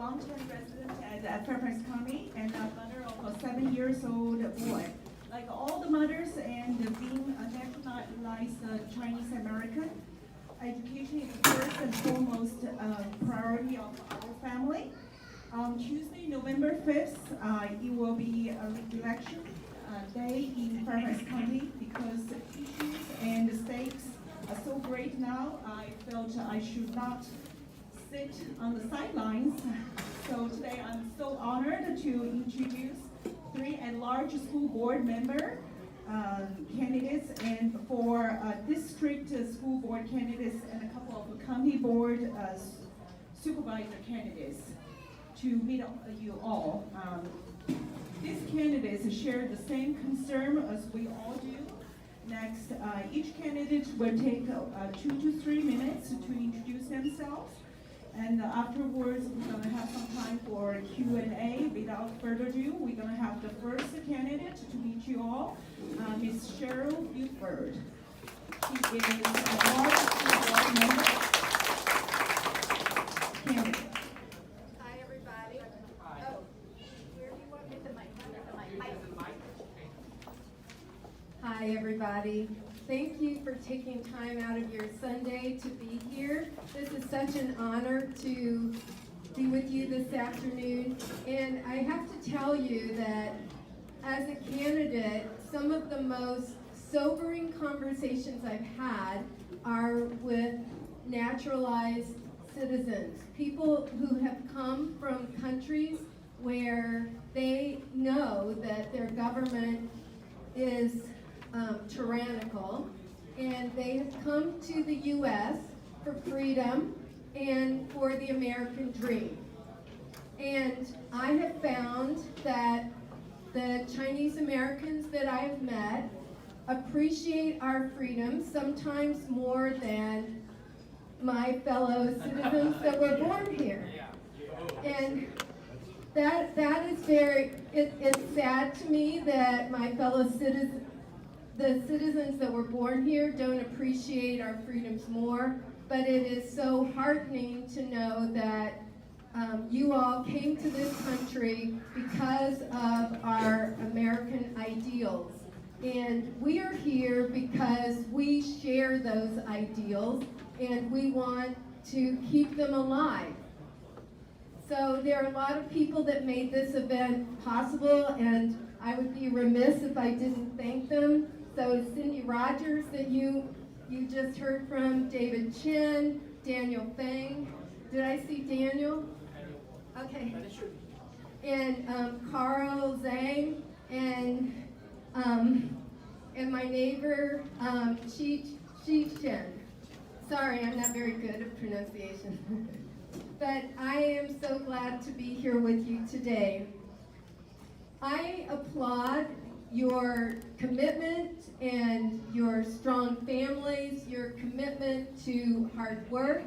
long-term resident at Fairfax County and a mother of a 7-year-old boy. Like all the mothers and being a naturalized Chinese American, education is the first and foremost priority of our family. On Tuesday, November 5th, it will be a election day in Fairfax County because the issues and the stakes are so great now. I felt I should not sit on the sidelines. So today I'm so honored to introduce 3 at-large school board member candidates and 4 district school board candidates and a couple of county board supervisor candidates to meet you all. These candidates share the same concern as we all do. Next, each candidate will take 2 to 3 minutes to introduce themselves. And afterwards, we're going to have some time for Q&A. Without further ado, we're going to have the first candidate to meet you all, Ms. Cheryl Buford. She is a large school board member. Candidate. Hi, everybody. Hi. Oh, where do you want me to mic? Hi, everybody. Thank you for taking time out of your Sunday to be here. This is such an honor to be with you this afternoon. And I have to tell you that as a candidate, some of the most sobering conversations I've had are with naturalized citizens, people who have come from countries where they know that their government is tyrannical, and they have come to the U.S. for freedom and for the American dream. And I have found that the Chinese Americans that I have met appreciate our freedom sometimes more than my fellow citizens that were born here. And that is it's sad to me that my fellow citizens, the citizens that were born here, don't appreciate our freedoms more, but it is so heartening to know that you all came to this country because of our American ideals. And we are here because we share those ideals and we want to keep them alive. So there are a lot of people that made this event possible, and I would be remiss if I didn't thank them. So Cindy Rogers that you just heard from, David Chen, Daniel Feng. Did I see Daniel? Okay. And Carl Zhang and my neighbor Shi Chen. Sorry, I'm not very good at pronunciation. But I am so glad to be here with you today. I applaud your commitment and your strong families, your commitment to hard work,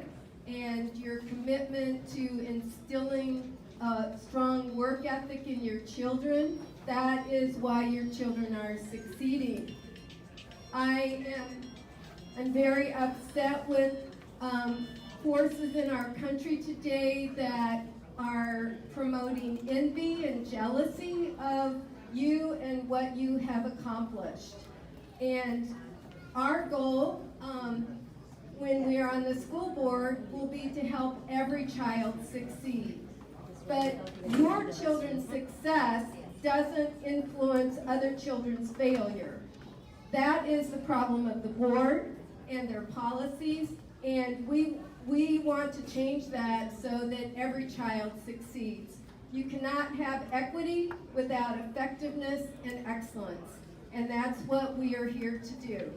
and your commitment to instilling a strong work ethic in your children. That is why your children are succeeding. I'm very upset with forces in our country today that are promoting envy and jealousy of you and what you have accomplished. And our goal when we are on the school board will be to help every child succeed. But your children's success doesn't influence other children's failure. That is the problem of the board and their policies, and we want to change that so that every child succeeds. You cannot have equity without effectiveness and excellence, and that's what we are here to do.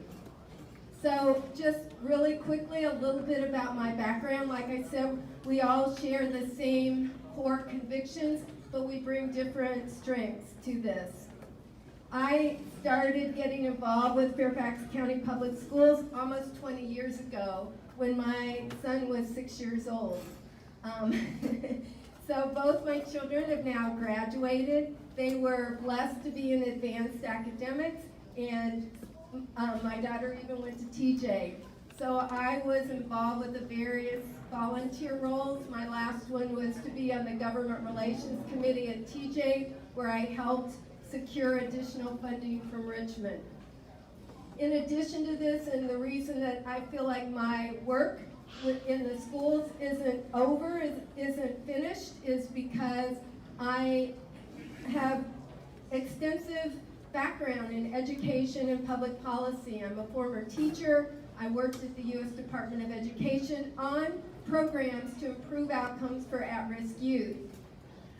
So just really quickly, a little bit about my background. Like I said, we all share the same core convictions, but we bring different strengths to this. I started getting involved with Fairfax County Public Schools almost 20 years ago when my son was 6 years old. So both my children have now graduated. They were blessed to be in advanced academics, and my daughter even went to TJ. So I was involved with the various volunteer roles. My last one was to be on the Government Relations Committee at TJ, where I helped secure additional funding from Richmond. In addition to this, and the reason that I feel like my work in the schools isn't over, isn't finished, is because I have extensive background in education and public policy. I'm a former teacher. I worked at the U.S. Department of Education on programs to improve outcomes for at-risk youth.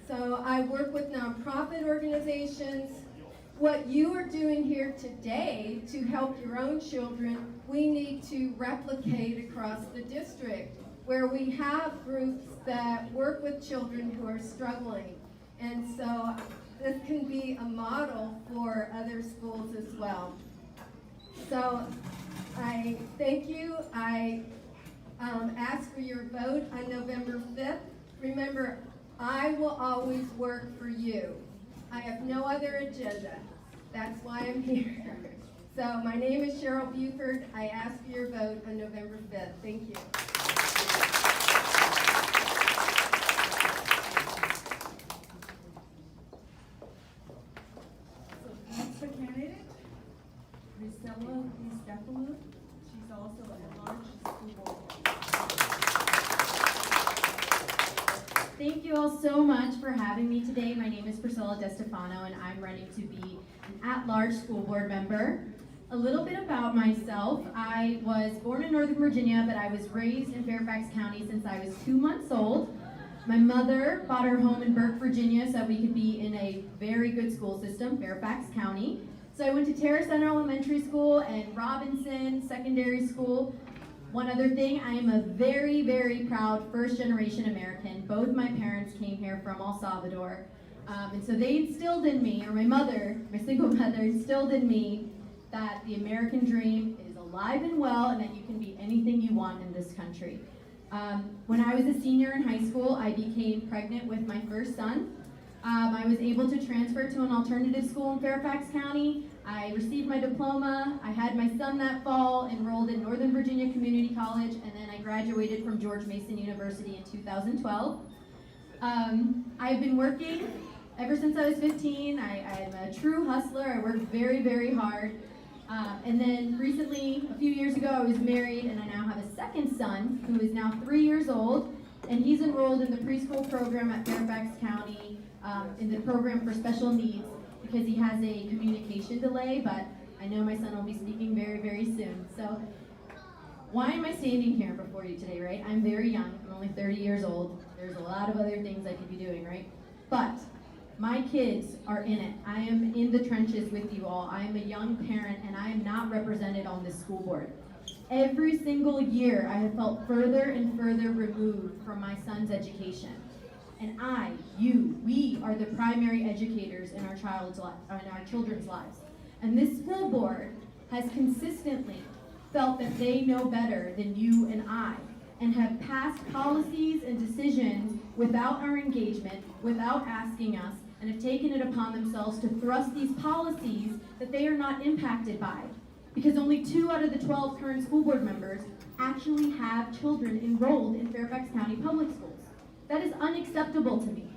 So I work with nonprofit organizations. What you are doing here today to help your own children, we need to replicate across the district, where we have groups that work with children who are struggling. And so this can be a model for other schools as well. So I thank you. I ask for your vote on November 5th. Remember, I will always work for you. I have no other agenda. That's why I'm here. So my name is Cheryl Buford. I ask for your vote on November 5th. Thank you. So next the candidate, Priscilla DiStefano. She's also a large school board. Thank you all so much for having me today. My name is Priscilla DiStefano, and I'm running to be an at-large school board member. A little bit about myself. I was born in Northern Virginia, but I was raised in Fairfax County since I was 2 months old. My mother bought her home in Burke, Virginia, so we could be in a very good school system, Fairfax County. So I went to Terra Center Elementary School and Robinson Secondary School. One other thing, I am a very, very proud first-generation American. Both my parents came here from El Salvador. And so they instilled in me, or my mother, my single mother, instilled in me that the American dream is alive and well and that you can be anything you want in this country. When I was a senior in high school, I became pregnant with my first son. I was able to transfer to an alternative school in Fairfax County. I received my diploma. I had my son that fall, enrolled in Northern Virginia Community College, and then I graduated from George Mason University in 2012. I've been working ever since I was 15. I'm a true hustler. I work very, very hard. And then recently, a few years ago, I was married, and I now have a second son who is now 3 years old, and he's enrolled in the preschool program at Fairfax County, in the program for special needs, because he has a communication delay, but I know my son will be speaking very, very soon. So why am I standing here before you today, right? I'm very young. I'm only 30 years old. There's a lot of other things I could be doing, right? But my kids are in it. I am in the trenches with you all. I am a young parent, and I am not represented on this school board. Every single year, I have felt further and further removed from my son's education. And we are the primary educators in our children's lives. And this school board has consistently felt that they know better than you and I, and have passed policies and decisions without our engagement, without asking us, and have taken it upon themselves to thrust these policies that they are not impacted by. Because only 2 out of the 12 current school board members actually have children enrolled in Fairfax County Public Schools. That is unacceptable to me.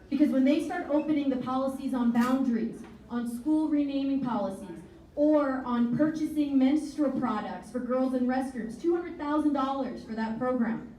Because when they start opening the policies on boundaries, on school renaming policies, or on purchasing menstrual products for girls in restrooms, $200,000 for that program.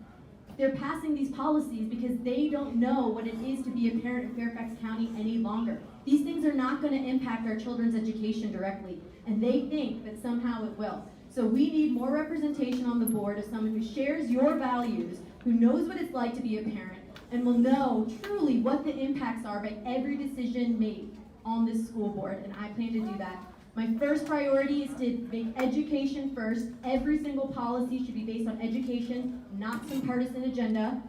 They're passing these policies because they don't know what it is to be a parent in Fairfax County any longer. These things are not going to impact our children's education directly, and they think that somehow it will. So we need more representation on the board of someone who shares your values, who knows what it's like to be a parent, and will know truly what the impacts are by every decision made on this school board, and I plan to do that. My first priority is to make education first. Every single policy should be based on education, not some partisan agenda.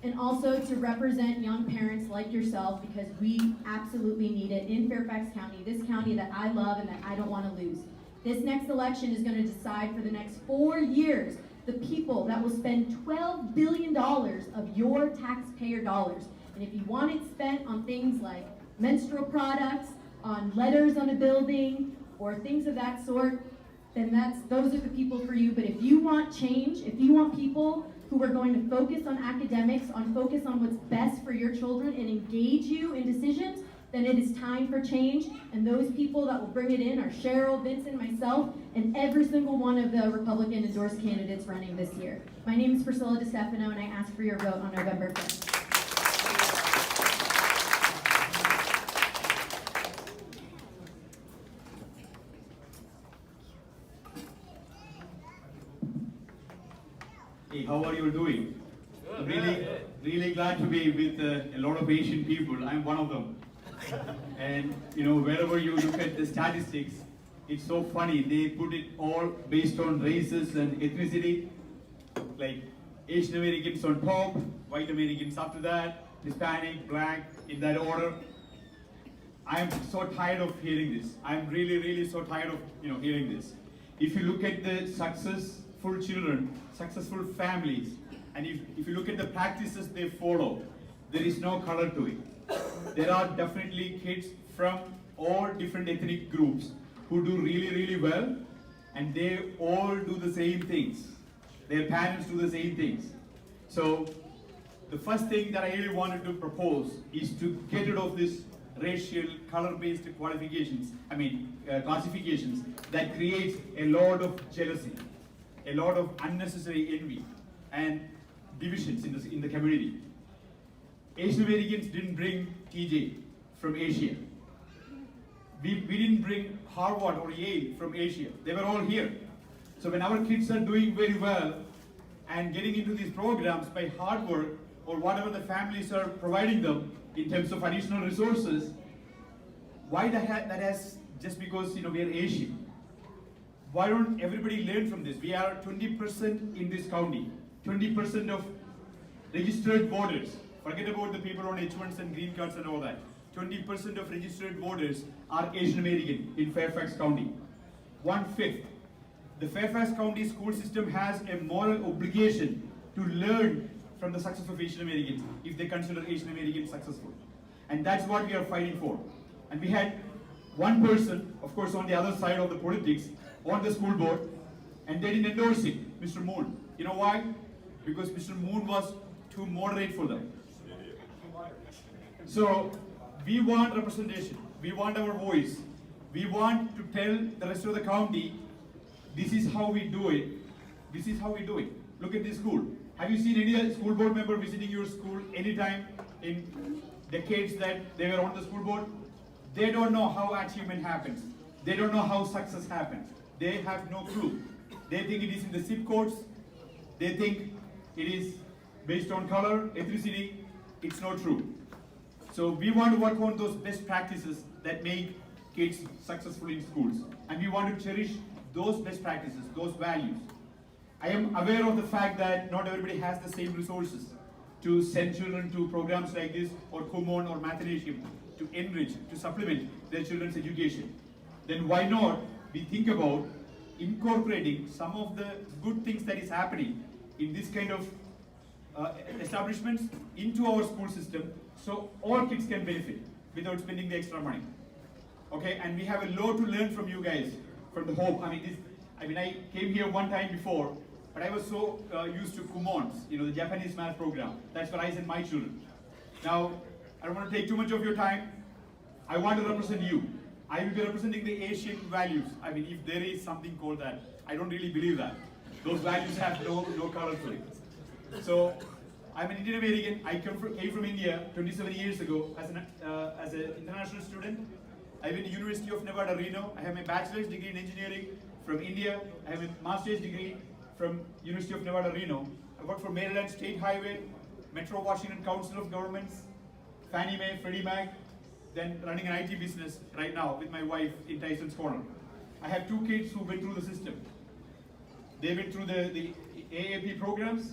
And also to represent young parents like yourself, because we absolutely need it in Fairfax County, this county that I love and that I don't want to lose. This next election is going to decide for the next 4 years the people that will spend $12 billion of your taxpayer dollars. And if you want it spent on things like menstrual products, on letters on a building, or things of that sort, then those are the people for you. But if you want change, if you want people who are going to focus on academics, focus on what's best for your children and engage you in decisions, then it is time for change. And those people that will bring it in are Cheryl, Vincent, myself, and every single one of the Republican endorsed candidates running this year. My name is Priscilla DiStefano, and I ask for your vote on November 5th. Hey, how are you doing? Really glad to be with a lot of Asian people. I'm one of them. And you know, wherever you look at the statistics, it's so funny. They put it all based on races and ethnicity. Like Asian Americans on top, white Americans after that, Hispanic, black, in that order. I'm so tired of hearing this. I'm really so tired of hearing this. If you look at the successful children, successful families, and if you look at the practices they follow, there is no color to it. There are definitely kids from all different ethnic groups who do really well, and they all do the same things. Their parents do the same things. So the first thing that I really wanted to propose is to get rid of this racial, color-based classifications that creates a lot of jealousy, a lot of unnecessary envy and divisions in the community. Asian Americans didn't bring TJ from Asia. We didn't bring Harvard or Yale from Asia. They were all here. So when our kids are doing very well and getting into these programs by hard work or whatever the families are providing them in terms of additional resources, why that has just because we are Asian? Why don't everybody learn from this? We are 20% in this county, 20% of registered voters. Forget about the people on H1s and green cards and all that. 20% of registered voters are Asian American in Fairfax County. 1/5. The Fairfax County school system has a moral obligation to learn from the success of Asian Americans if they consider Asian Americans successful. And that's what we are fighting for. And we had one person, of course, on the other side of the politics, on the school board, and they didn't endorse it, Mr. Moon. You know why? Because Mr. Moon was too moderate for them. So we want representation. We want our voice. We want to tell the rest of the county, this is how we do it. This is how we do it. Look at this school. Have you seen any school board member visiting your school anytime in decades that they were on the school board? They don't know how achievement happens. They don't know how success happens. They have no clue. They think it is in the zip codes. They think it is based on color, ethnicity. It's not true. So we want to work on those best practices that make kids successful in schools. And we want to cherish those best practices, those values. I am aware of the fact that not everybody has the same resources to send children to programs like this or Kumon or Mathanasium to enrich, to supplement their children's education. Then why not we think about incorporating some of the good things that is happening in this kind of establishments into our school system so all kids can benefit without spending the extra money. Okay, and we have a lot to learn from you guys, from the home. I came here one time before, but I was so used to Kumons, the Japanese math program. That's where I send my children. Now, I don't want to take too much of your time. I want to represent you. I will be representing the Asian values. If there is something called that, I don't really believe that. Those values have no color to it. So, I'm an Indian American. I came from India 27 years ago as an international student. I went to University of Nevada, Reno. I have my bachelor's degree in engineering from India. I have a master's degree from University of Nevada, Reno. I worked for Maryland State Highway, Metro Washington Council of Governments, Fannie Mae, Freddie Mac, then running an IT business right now with my wife in Tyson's Corner. I have two kids who went through the system. They went through the AAP programs,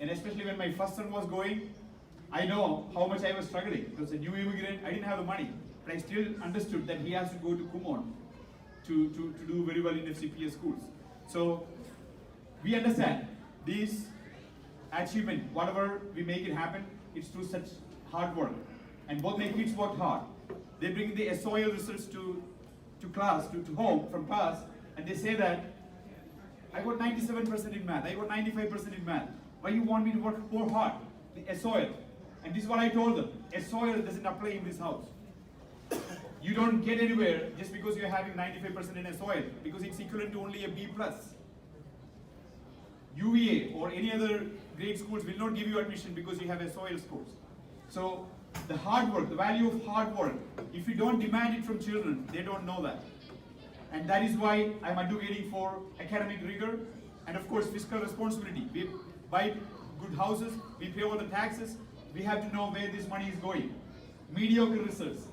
and especially when my first son was going, I know how much I was struggling. Because a new immigrant, I didn't have the money, but I still understood that he has to go to Kumon to do very well in FCPS schools. So we understand this achievement, whatever we make it happen, it's through such hard work. And both my kids worked hard. They bring the SOL results to class, to home from class, and they say that I got 97% in math, I got 95% in math. Why you want me to work more hard? The SOL. And this is what I told them. SOL doesn't apply in this house. You don't get anywhere just because you're having 95% in SOL, because it's equivalent to only a B+. UVA or any other grade schools will not give you admission because you have SOL scores. So the hard work, the value of hard work, if you don't demand it from children, they don't know that. And that is why I'm advocating for academic rigor and of course fiscal responsibility. We buy good houses, we pay all the taxes, we have to know where this money is going. Mediocre results.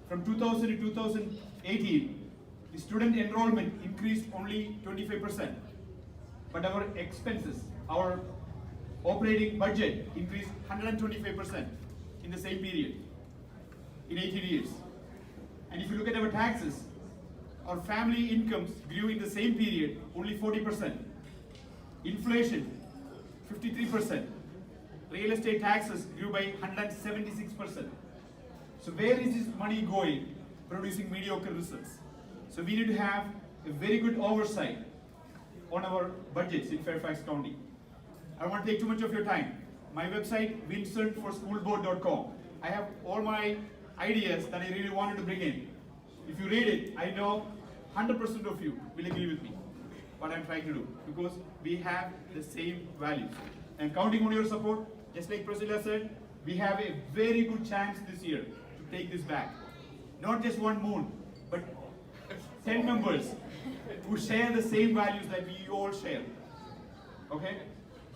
From 2000 to 2018, the student enrollment increased only 25%. But our expenses, our operating budget increased 125% in the same period, in 18 years. And if you look at our taxes, our family incomes grew in the same period only 40%. Inflation, 53%. Real estate taxes grew by 176%. So where is this money going? Producing mediocre results. So we need to have a very good oversight on our budgets in Fairfax County. I don't want to take too much of your time. My website, vincentforschoolboard.com. I have all my ideas that I really wanted to bring in. If you read it, I know 100% of you will agree with me what I'm trying to do, because we have the same values. And counting on your support, just like Priscilla said, we have a very good chance this year to take this back. Not just one moon, but 10 members who share the same values that we all share. Okay?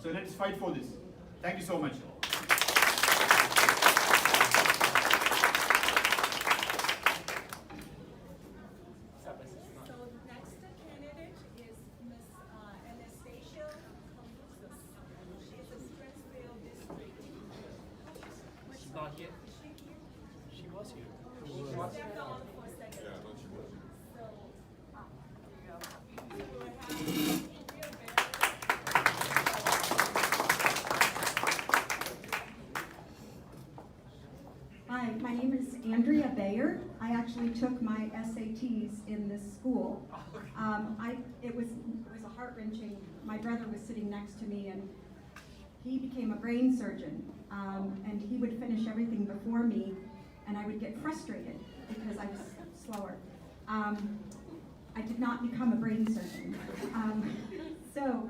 So let's fight for this. Thank you so much. So next candidate is Miss Anastasia Kalusas. She is a Springfield district. She's not here. Is she here? She was here. She stepped on for a second. Yeah, I thought she was. So, here you go. So we'll have Andrea Hi, my name is Andrea Bayer. I actually took my SATs in this school. It was a heart-wrenching. My brother was sitting next to me, and he became a brain surgeon, and he would finish everything before me, and I would get frustrated because I was slower. I did not become a brain surgeon. So,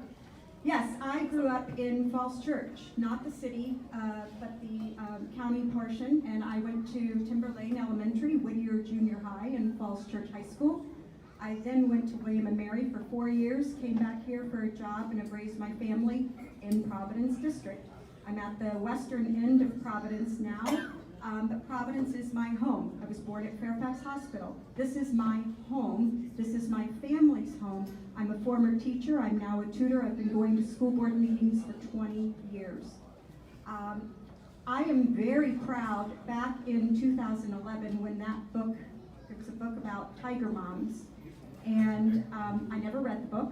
yes, I grew up in Falls Church, not the city, but the county portion, and I went to Timber Lane Elementary, Whittier Junior High, and Falls Church High School. I then went to William & Mary for 4 years, came back here for a job, and have raised my family in Providence District. I'm at the western end of Providence now, but Providence is my home. I was born at Fairfax Hospital. This is my home. This is my family's home. I'm a former teacher. I'm now a tutor. I've been going to school board meetings for 20 years. I am very proud, back in 2011 when that book, it was a book about tiger moms, and I never read the book.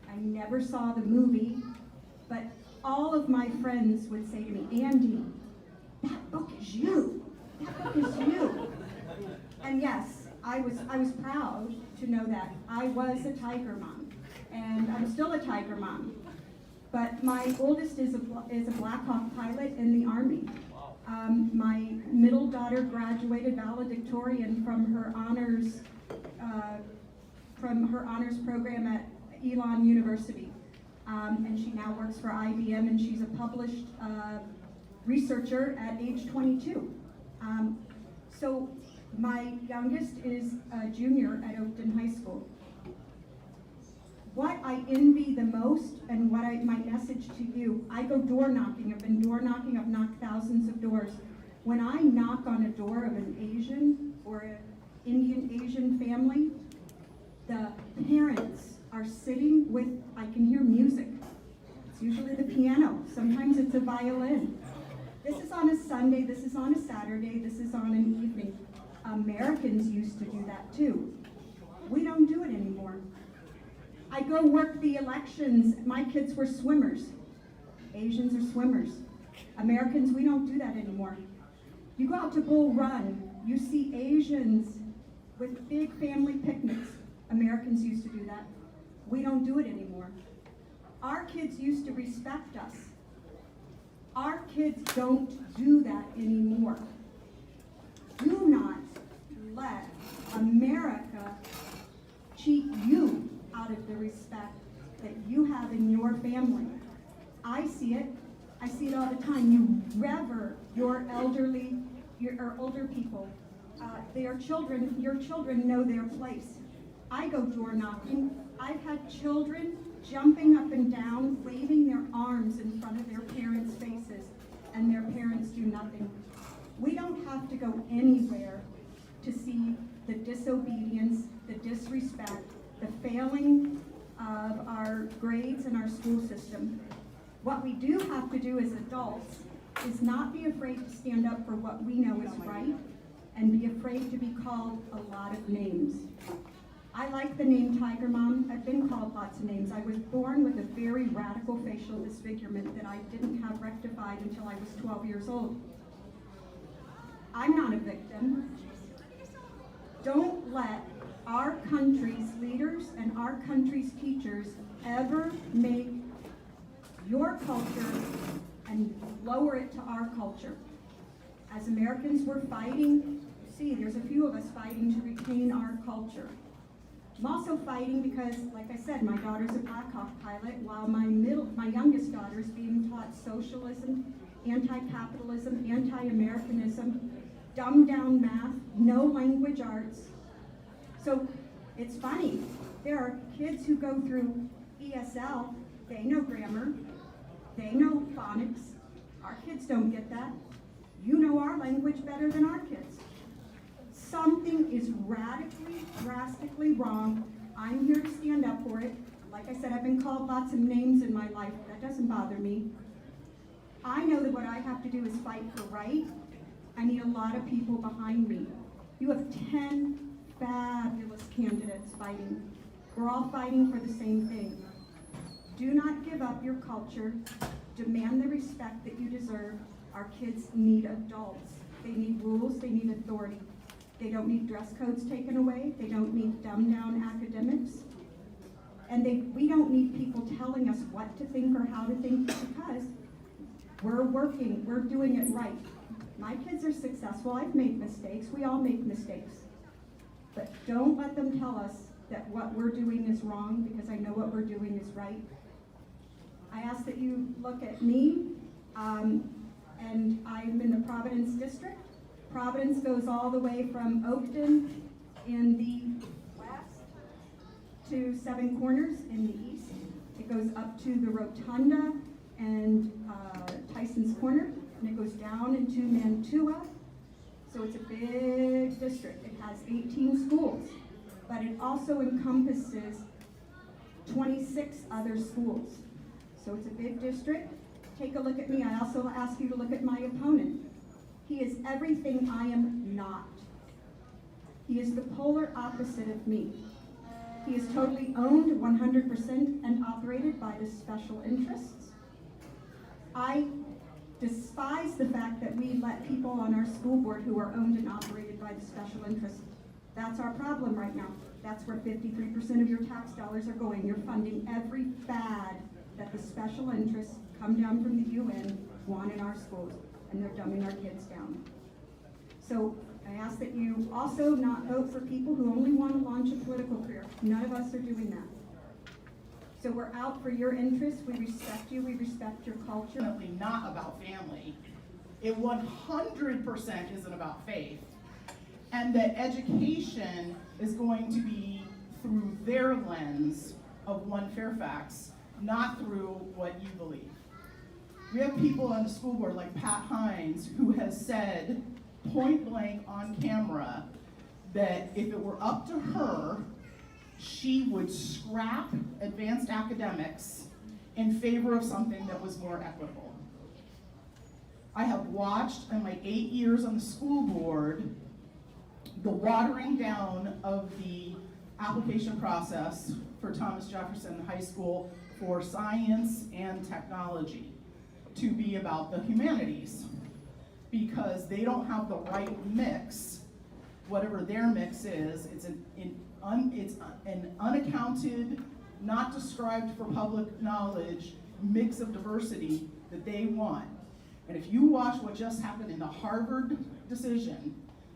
I never saw the movie, but all of my friends would say to me, Andy, that book is you. That book is you. And yes, I was proud to know that I was a tiger mom, and I'm still a tiger mom. But my oldest is a Black Hawk pilot in the Army. My middle daughter graduated valedictorian from her honors program at Elon University, and she now works for IBM, and she's a published researcher at age 22. So my youngest is a junior at Oakton High School. What I envy the most, and what my message to you, I go door knocking. I've been door knocking. I've knocked thousands of doors. When I knock on a door of an Asian or an Indian Asian family, the parents are sitting with, I can hear music. It's usually the piano. Sometimes it's a violin. This is on a Sunday, this is on a Saturday, this is on an evening. Americans used to do that too. We don't do it anymore. I go work the elections. My kids were swimmers. Asians are swimmers. Americans, we don't do that anymore. You go out to Bull Run, you see Asians with big family picnics. Americans used to do that. We don't do it anymore. Our kids used to respect us. Our kids don't do that anymore. Do not let America cheat you out of the respect that you have in your family. I see it. I see it all the time. You rever your elderly, or older people. Their children, your children know their place. I go door knocking. I've had children jumping up and down, waving their arms in front of their parents' faces, and their parents do nothing. We don't have to go anywhere to see the disobedience, the disrespect, the failing of our grades and our school system. What we do have to do as adults is not be afraid to stand up for what we know is right and be afraid to be called a lot of names. I like the name Tiger Mom. I've been called lots of names. I was born with a very radical facial disfigurement that I didn't have rectified until I was 12 years old. I'm not a victim. Don't let our country's leaders and our country's teachers ever make your culture and lower it to our culture. As Americans, we're fighting. See, there's a few of us fighting to retain our culture. I'm also fighting because, like I said, my daughter's a Black Hawk pilot, while my youngest daughter is being taught socialism, anti-capitalism, anti-Americanism, dumbed down math, no language arts. So it's funny. There are kids who go through ESL, they know grammar, they know phonics. Our kids don't get that. You know our language better than our kids. Something is radically, drastically wrong. I'm here to stand up for it. Like I said, I've been called lots of names in my life. That doesn't bother me. I know that what I have to do is fight for right. I need a lot of people behind me. You have 10 fabulous candidates fighting. We're all fighting for the same thing. Do not give up your culture. Demand the respect that you deserve. Our kids need adults. They need rules, they need authority. They don't need dress codes taken away. They don't need dumbed down academics. And we don't need people telling us what to think or how to think, because we're working, we're doing it right. My kids are successful. I've made mistakes. We all make mistakes. But don't let them tell us that what we're doing is wrong, because I know what we're doing is right. I ask that you look at me, and I'm in the Providence district. Providence goes all the way from Oakton in the west to Seven Corners in the east. It goes up to the Rotunda and Tyson's Corner, and it goes down into Mantua. So it's a big district. It has 18 schools, but it also encompasses 26 other schools. So it's a big district. Take a look at me. I also ask you to look at my opponent. He is everything I am not. He is the polar opposite of me. He is totally owned 100% and operated by the special interests. I despise the fact that we let people on our school board who are owned and operated by the special interests. That's our problem right now. That's where 53% of your tax dollars are going. You're funding every fad that the special interests come down from the UN want in our schools, and they're dumbing our kids down. So I ask that you also not vote for people who only want to launch a political career. None of us are doing that. So we're out for your interests. We respect you. We respect your culture. Definitely not about family. It 100% isn't about faith. And that education is going to be through their lens of one Fairfax, not through what you believe. We have people on the school board like Pat Hines, who has said point blank on camera that if it were up to her, she would scrap advanced academics in favor of something that was more equitable. I have watched in my 8 years on the school board the watering down of the application process for Thomas Jefferson High School for science and technology to be about the humanities, because they don't have the right mix. Whatever their mix is, it's an unaccounted, not described for public knowledge mix of diversity that they want. And if you watch what just happened in the Harvard decision,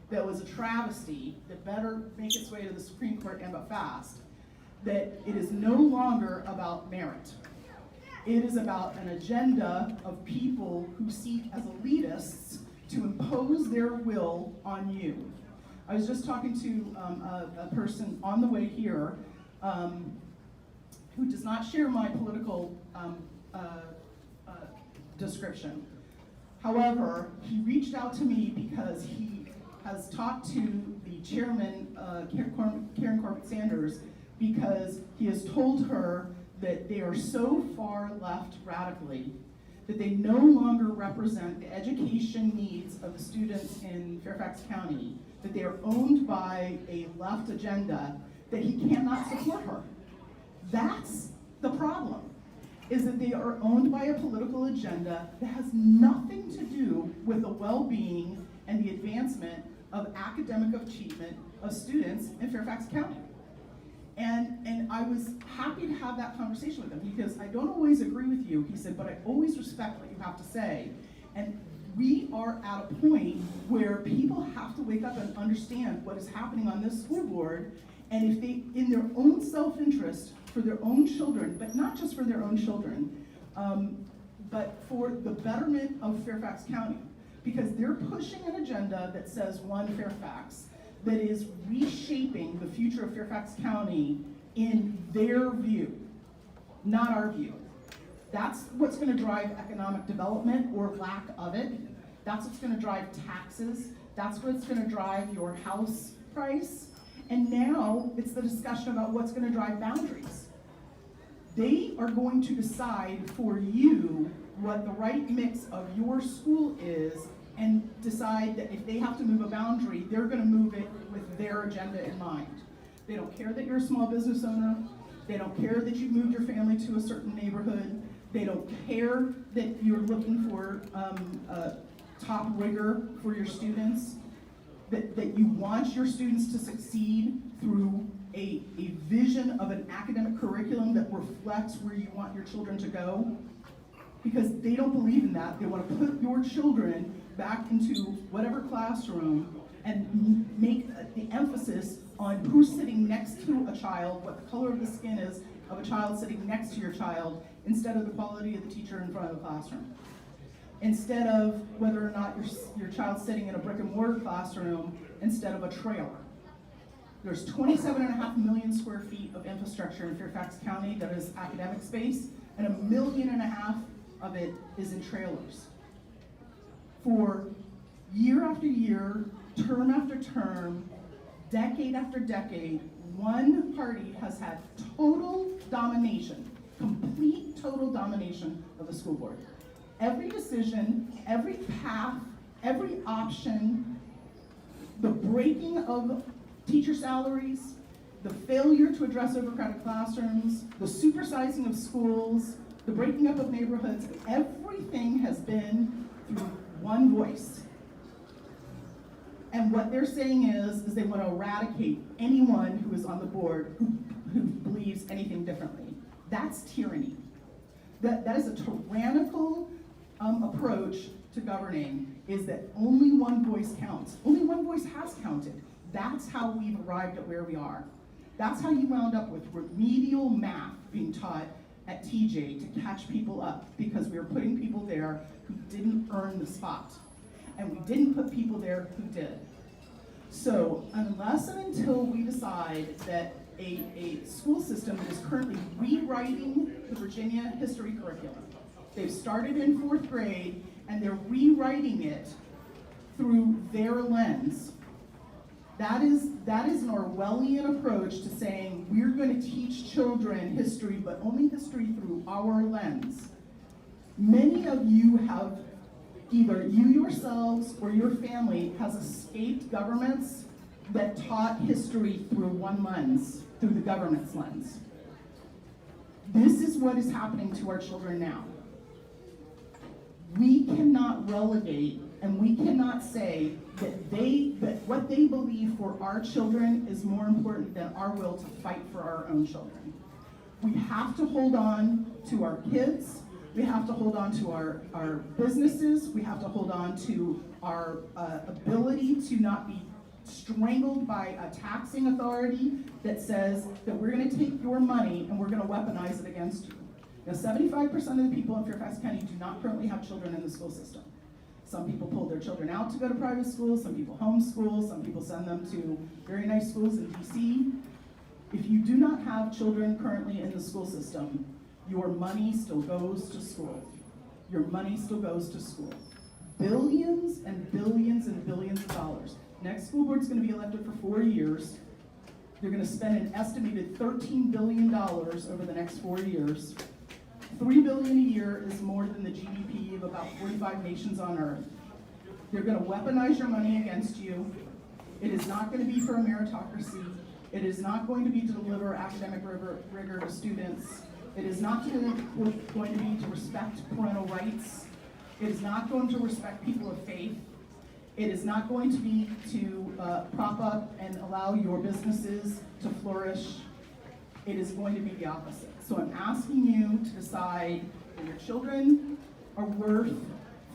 that was a travesty that better make its way to the Supreme Court and but fast, that it is no longer about merit. It is about an agenda of people who seek as elitists to impose their will on you. I was just talking to a person on the way here who does not share my political description. However, he reached out to me because he has talked to the chairman, Karen Corbett Sanders, because he has told her that they are so far left radically that they no longer represent the education needs of the students in Fairfax County, that they are owned by a left agenda, that he cannot support her. That's the problem, is that they are owned by a political agenda that has nothing to do with the well-being and the advancement of academic achievement of students in Fairfax County. And I was happy to have that conversation with him because I don't always agree with you, he said, but I always respect what you have to say. And we are at a point where people have to wake up and understand what is happening on this school board, and if they, in their own self-interest, for their own children, but not just for their own children, but for the betterment of Fairfax County, because they're pushing an agenda that says one Fairfax, that is reshaping the future of Fairfax County in their view, not our view. That's what's going to drive economic development or lack of it. That's what's going to drive taxes. That's what's going to drive your house price. And now it's the discussion about what's going to drive boundaries. They are going to decide for you what the right mix of your school is and decide that if they have to move a boundary, they're going to move it with their agenda in mind. They don't care that you're a small business owner. They don't care that you've moved your family to a certain neighborhood. They don't care that you're looking for top rigor for your students, that you want your students to succeed through a vision of an academic curriculum that reflects where you want your children to go. Because they don't believe in that. They want to put your children back into whatever classroom and make the emphasis on who's sitting next to a child, what the color of the skin is of a child sitting next to your child, instead of the quality of the teacher in front of the classroom. Instead of whether or not your child's sitting in a brick and mortar classroom instead of a trailer. There's 27.5 million square feet of infrastructure in Fairfax County that is academic space, and 1.5 million of it is in trailers. For year after year, term after term, decade after decade, one party has had total domination, complete total domination of the school board. Every decision, every path, every option, the breaking of teacher salaries, the failure to address overcrowded classrooms, the supersizing of schools, the breaking up of neighborhoods, everything has been through one voice. And what they're saying is they want to eradicate anyone who is on the board who believes anything differently. That's tyranny. That is a tyrannical approach to governing, is that only one voice counts. Only one voice has counted. That's how we've arrived at where we are. That's how you wound up with remedial math being taught at TJ to catch people up, because we were putting people there who didn't earn the spot. And we didn't put people there who did. So unless and until we decide that a school system that is currently rewriting the Virginia history curriculum, they've started in 4th grade and they're rewriting it through their lens. That is an Orwellian approach to saying we're going to teach children history, but only history through our lens. Many of you have, either you yourselves or your family has escaped governments that taught history through one lens, through the government's lens. This is what is happening to our children now. We cannot relegate And we cannot say that what they believe for our children is more important than our will to fight for our own children. We have to hold on to our kids. We have to hold on to our businesses. We have to hold on to our ability to not be strangled by a taxing authority that says that we're going to take your money and we're going to weaponize it against you. Now, 75% of the people in Fairfax County do not currently have children in the school system. Some people pull their children out to go to private schools, some people homeschool, some people send them to very nice schools in DC. If you do not have children currently in the school system, your money still goes to school. Your money still goes to school. Billions and billions and billions of dollars. Next school board's going to be elected for 4 years. They're going to spend an estimated $13 billion over the next 4 years. $3 billion a year is more than the GDP of about 45 nations on earth. They're going to weaponize your money against you. It is not going to be for a meritocracy. It is not going to be to deliver academic rigor to students. It is not going to be to respect parental rights. It is not going to respect people of faith. It is not going to be to prop up and allow your businesses to flourish. It is going to be the opposite. So I'm asking you to decide that your children are worth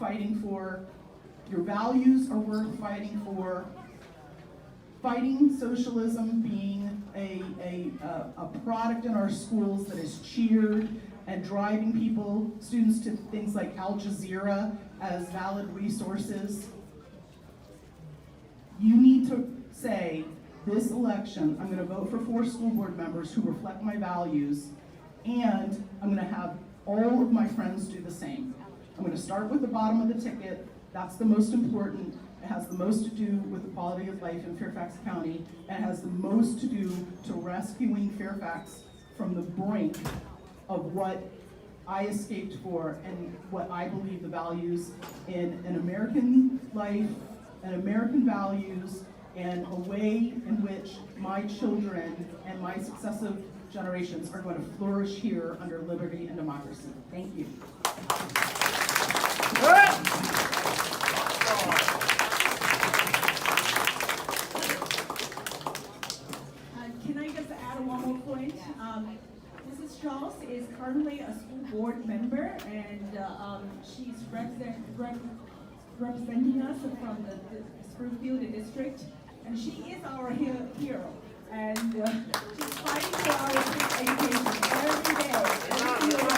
fighting for, your values are worth fighting for, fighting socialism being a product in our schools that is cheered and driving students to things like Al Jazeera as valid resources. You need to say, this election, I'm going to vote for 4 school board members who reflect my values, and I'm going to have all of my friends do the same. I'm going to start with the bottom of the ticket. That's the most important. It has the most to do with the quality of life in Fairfax County, and it has the most to do to rescuing Fairfax from the brink of what I escaped for and what I believe the values in an American life, and American values, and a way in which my children and my successive generations are going to flourish here under liberty and democracy. Thank you. Can I just add one more point? Mrs. Charles is currently a school board member, and she's representing us from the Springfield district, and she is our hero. And she's fighting for our kids' education every day. Every day.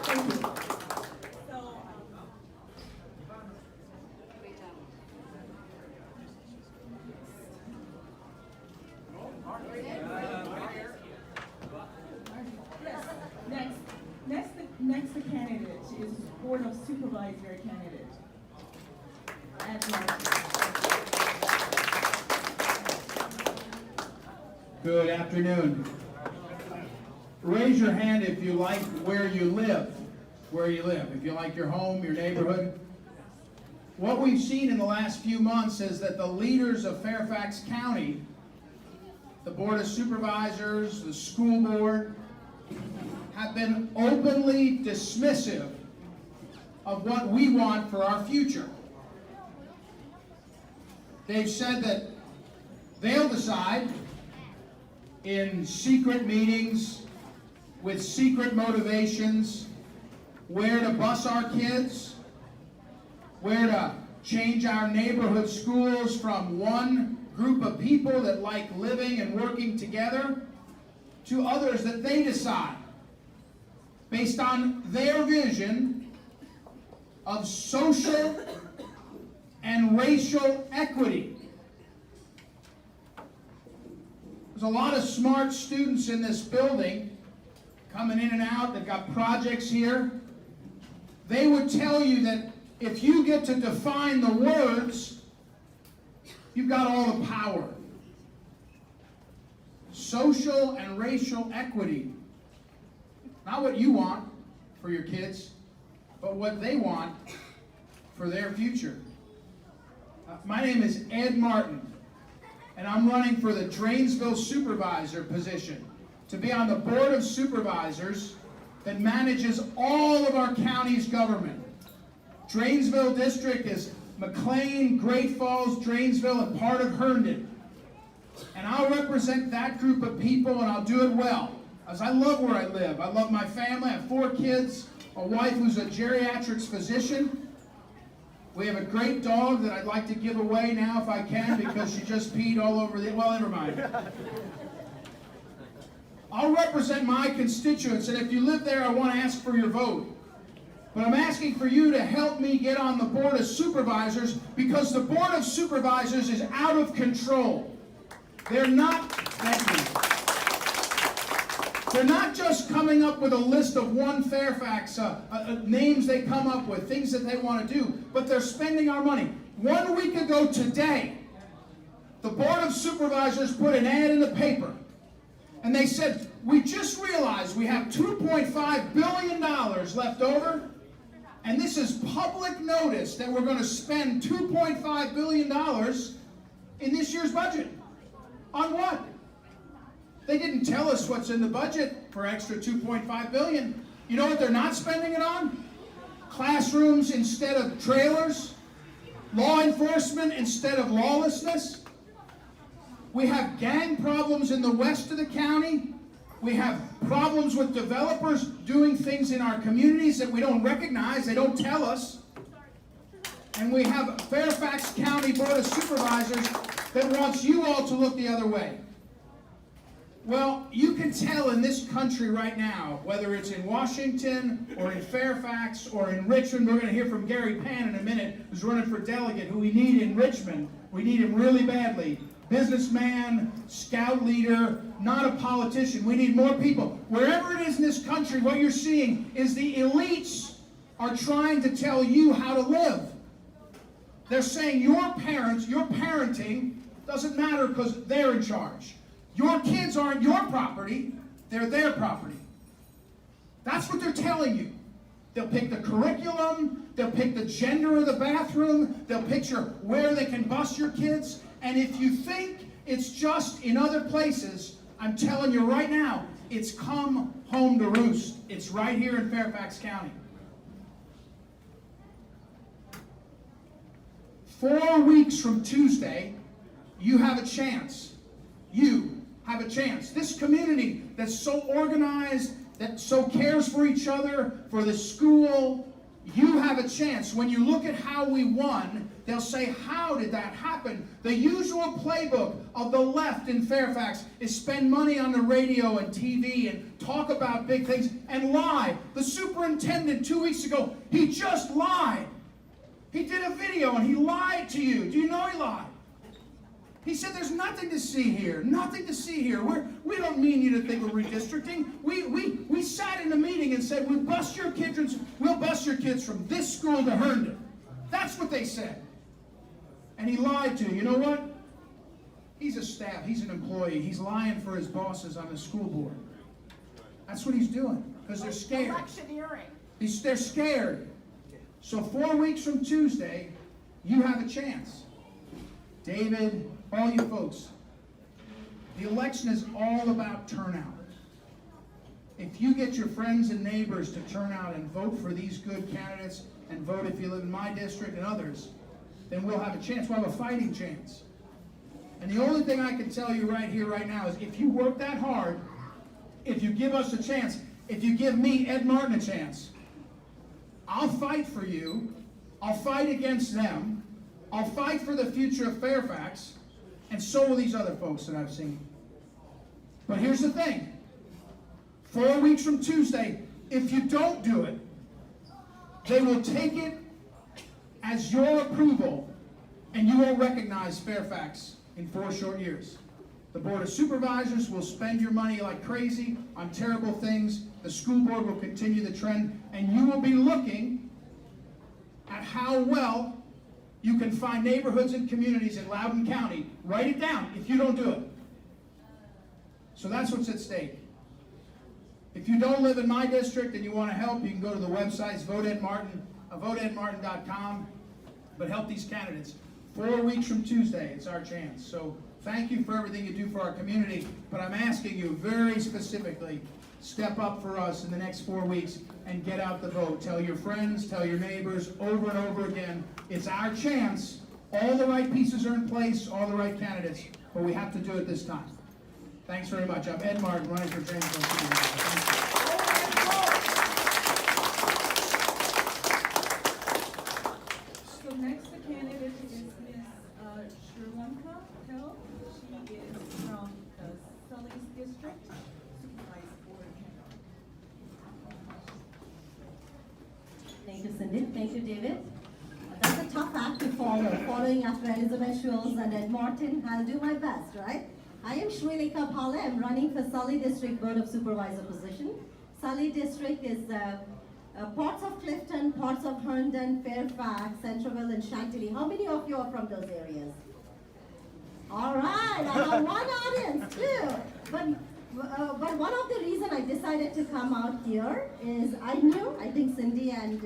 Thank you. So, yes. Next candidate is Board of Supervisor candidate. Good afternoon. Raise your hand if you like where you live. Where you live. If you like your home, your neighborhood. What we've seen in the last few months is that the leaders of Fairfax County, the Board of Supervisors, the school board, have been openly dismissive of what we want for our future. They've said that they'll decide in secret meetings with secret motivations where to bus our kids, where to change our neighborhood schools from one group of people that like living and working together to others that they decide based on their vision of social and racial equity. There's a lot of smart students in this building coming in and out that got projects here. They would tell you that if you get to define the words, you've got all the power. Social and racial equity. Not what you want for your kids, but what they want for their future. My name is Ed Martin, and I'm running for the Drainsville Supervisor position to be on the Board of Supervisors that manages all of our county's government. Drainsville District is McLean, Great Falls, Drainsville, and part of Herndon. And I'll represent that group of people, and I'll do it well, as I love where I live. I love my family. I have 4 kids, a wife who's a geriatrics physician. We have a great dog that I'd like to give away now if I can, because she just peed all over the, well, never mind. I'll represent my constituents, and if you live there, I want to ask for your vote. But I'm asking for you to help me get on the Board of Supervisors, because the Board of Supervisors is out of control. They're not, they're not just coming up with a list of one Fairfax, names they come up with, things that they want to do, but they're spending our money. 1 week ago today, the Board of Supervisors put an ad in the paper, and they said, we just realized we have $2.5 billion left over, and this is public notice that we're going to spend $2.5 billion in this year's budget. On what? They didn't tell us what's in the budget for extra $2.5 billion. You know what they're not spending it on? Classrooms instead of trailers, law enforcement instead of lawlessness. We have gang problems in the west of the county. We have problems with developers doing things in our communities that we don't recognize, they don't tell us. And we have a Fairfax County Board of Supervisors that wants you all to look the other way. Well, you can tell in this country right now, whether it's in Washington or in Fairfax or in Richmond. We're going to hear from Gary Pan in a minute, who's running for delegate, who we need in Richmond. We need him really badly. Businessman, scout leader, not a politician. We need more people. Wherever it is in this country, what you're seeing is the elites are trying to tell you how to live. They're saying your parents, your parenting doesn't matter because they're in charge. Your kids aren't your property, they're their property. That's what they're telling you. They'll pick the curriculum, they'll pick the gender of the bathroom, they'll picture where they can bus your kids. And if you think it's just in other places, I'm telling you right now, it's come home to roost. It's right here in Fairfax County. 4 weeks from Tuesday, you have a chance. You have a chance. This community that's so organized, that so cares for each other, for the school, you have a chance. When you look at how we won, they'll say, how did that happen? The usual playbook of the left in Fairfax is spend money on the radio and TV and talk about big things and lie. The superintendent 2 weeks ago, he just lied. He did a video and he lied to you. Do you know he lied? He said there's nothing to see here, nothing to see here. We don't mean you to think we're redistricting. We sat in a meeting and said we'll bus your kids from this school to Herndon. That's what they said. And he lied to you. You know what? He's a staff, he's an employee. He's lying for his bosses on the school board. That's what he's doing, because they're scared. Electioneering. They're scared. So 4 weeks from Tuesday, you have a chance. David, all you folks, the election is all about turnout. If you get your friends and neighbors to turn out and vote for these good candidates, and vote if you live in my district and others, then we'll have a chance. We'll have a fighting chance. And the only thing I can tell you right here, right now, is if you work that hard, if you give us a chance, if you give me, Ed Martin, a chance, I'll fight for you. I'll fight against them. I'll fight for the future of Fairfax, and so will these other folks that I've seen. But here's the thing. 4 weeks from Tuesday, if you don't do it, they will take it as your approval, and you won't recognize Fairfax in 4 short years. The Board of Supervisors will spend your money like crazy on terrible things. The school board will continue the trend, and you will be looking at how well you can find neighborhoods and communities in Loudoun County. Write it down if you don't do it. So that's what's at stake. If you don't live in my district and you want to help, you can go to the websites, voteedmartin.com, but help these candidates. 4 weeks from Tuesday, it's our chance. So thank you for everything you do for our community, but I'm asking you very specifically step up for us in the next 4 weeks and get out the vote. Tell your friends, tell your neighbors over and over again. It's our chance. All the right pieces are in place, all the right candidates, but we have to do it this time. Thanks very much. I'm Ed Martin, running for Janesville Supervisor. Thank you. So next candidate is Ms. Sri Lanka Hill. She is from the Sully's District, Supervisor Board. Thank you, Cindy. Thank you, David. That's a tough act to follow, following after Elizabeth Schultz and Ed Martin. I'll do my best, right? I am Srileka Pala. I'm running for Sully District Board of Supervisor position. Sully District is parts of Clifton, parts of Herndon, Fairfax, Centreville, and Chantilly. How many of you are from those areas? All right, I have one audience too. But one of the reasons I decided to come out here is I think Cindy and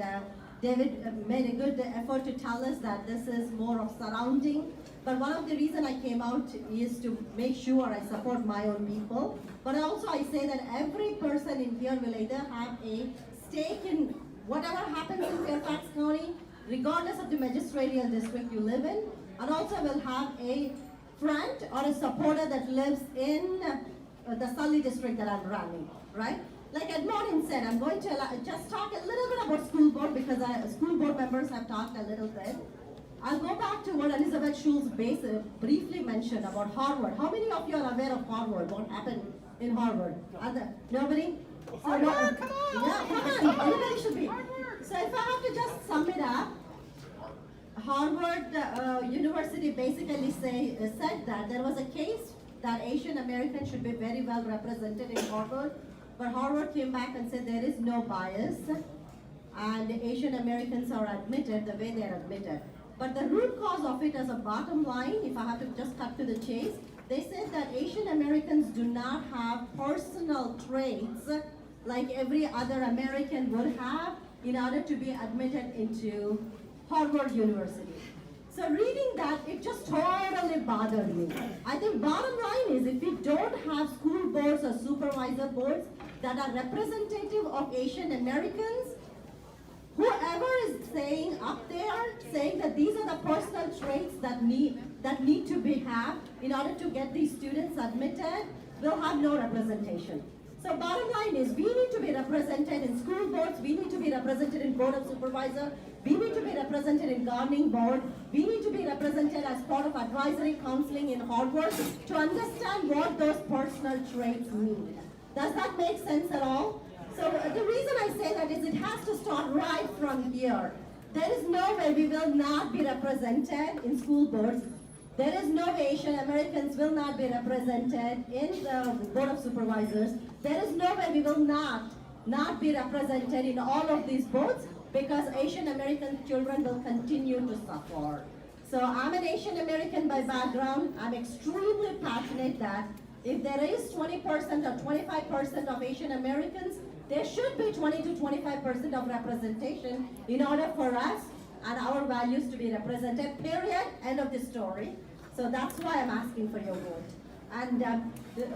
David made a good effort to tell us that this is more of surrounding. But one of the reasons I came out is to make sure I support my own people. But also I say that every person in here will either have a stake in whatever happens in Fairfax County, regardless of the magisterial district you live in, and also will have a friend or a supporter that lives in the Sully district that I'm running, right? Like Ed Martin said, I'm going to just talk a little bit about school board because school board members have talked a little bit. I'll go back to what Elizabeth Schultz briefly mentioned about Harvard. How many of you are aware of Harvard? What happened in Harvard? Nobody? Harvard, come on! Yeah, come on, everybody should be. So if I have to just sum it up, Harvard University basically said that there was a case that Asian Americans should be very well represented in Harvard, but Harvard came back and said there is no bias, and Asian Americans are admitted the way they are admitted. But the root cause of it as a bottom line, if I have to just cut to the chase, they said that Asian Americans do not have personal traits like every other American would have in order to be admitted into Harvard University. So reading that, it just totally bothered me. I think bottom line is if we don't have school boards or supervisor boards that are representative of Asian Americans, whoever is saying up there, saying that these are the personal traits that need to be had in order to get these students admitted, will have no representation. So bottom line is we need to be represented in school boards, we need to be represented in board of supervisor, we need to be represented in governing board, we need to be represented as part of advisory counseling in Harvard to understand what those personal traits mean. Does that make sense at all? So the reason I say that is it has to start right from here. There is no way we will not be represented in school boards. There is no way Asian Americans will not be represented in the Board of Supervisors. There is no way we will not be represented in all of these boards because Asian American children will continue to suffer. So I'm an Asian American by background. I'm extremely passionate that if there is 20% or 25% of Asian Americans, there should be 20 to 25% of representation in order for us and our values to be represented, period, end of the story. So that's why I'm asking for your vote. And a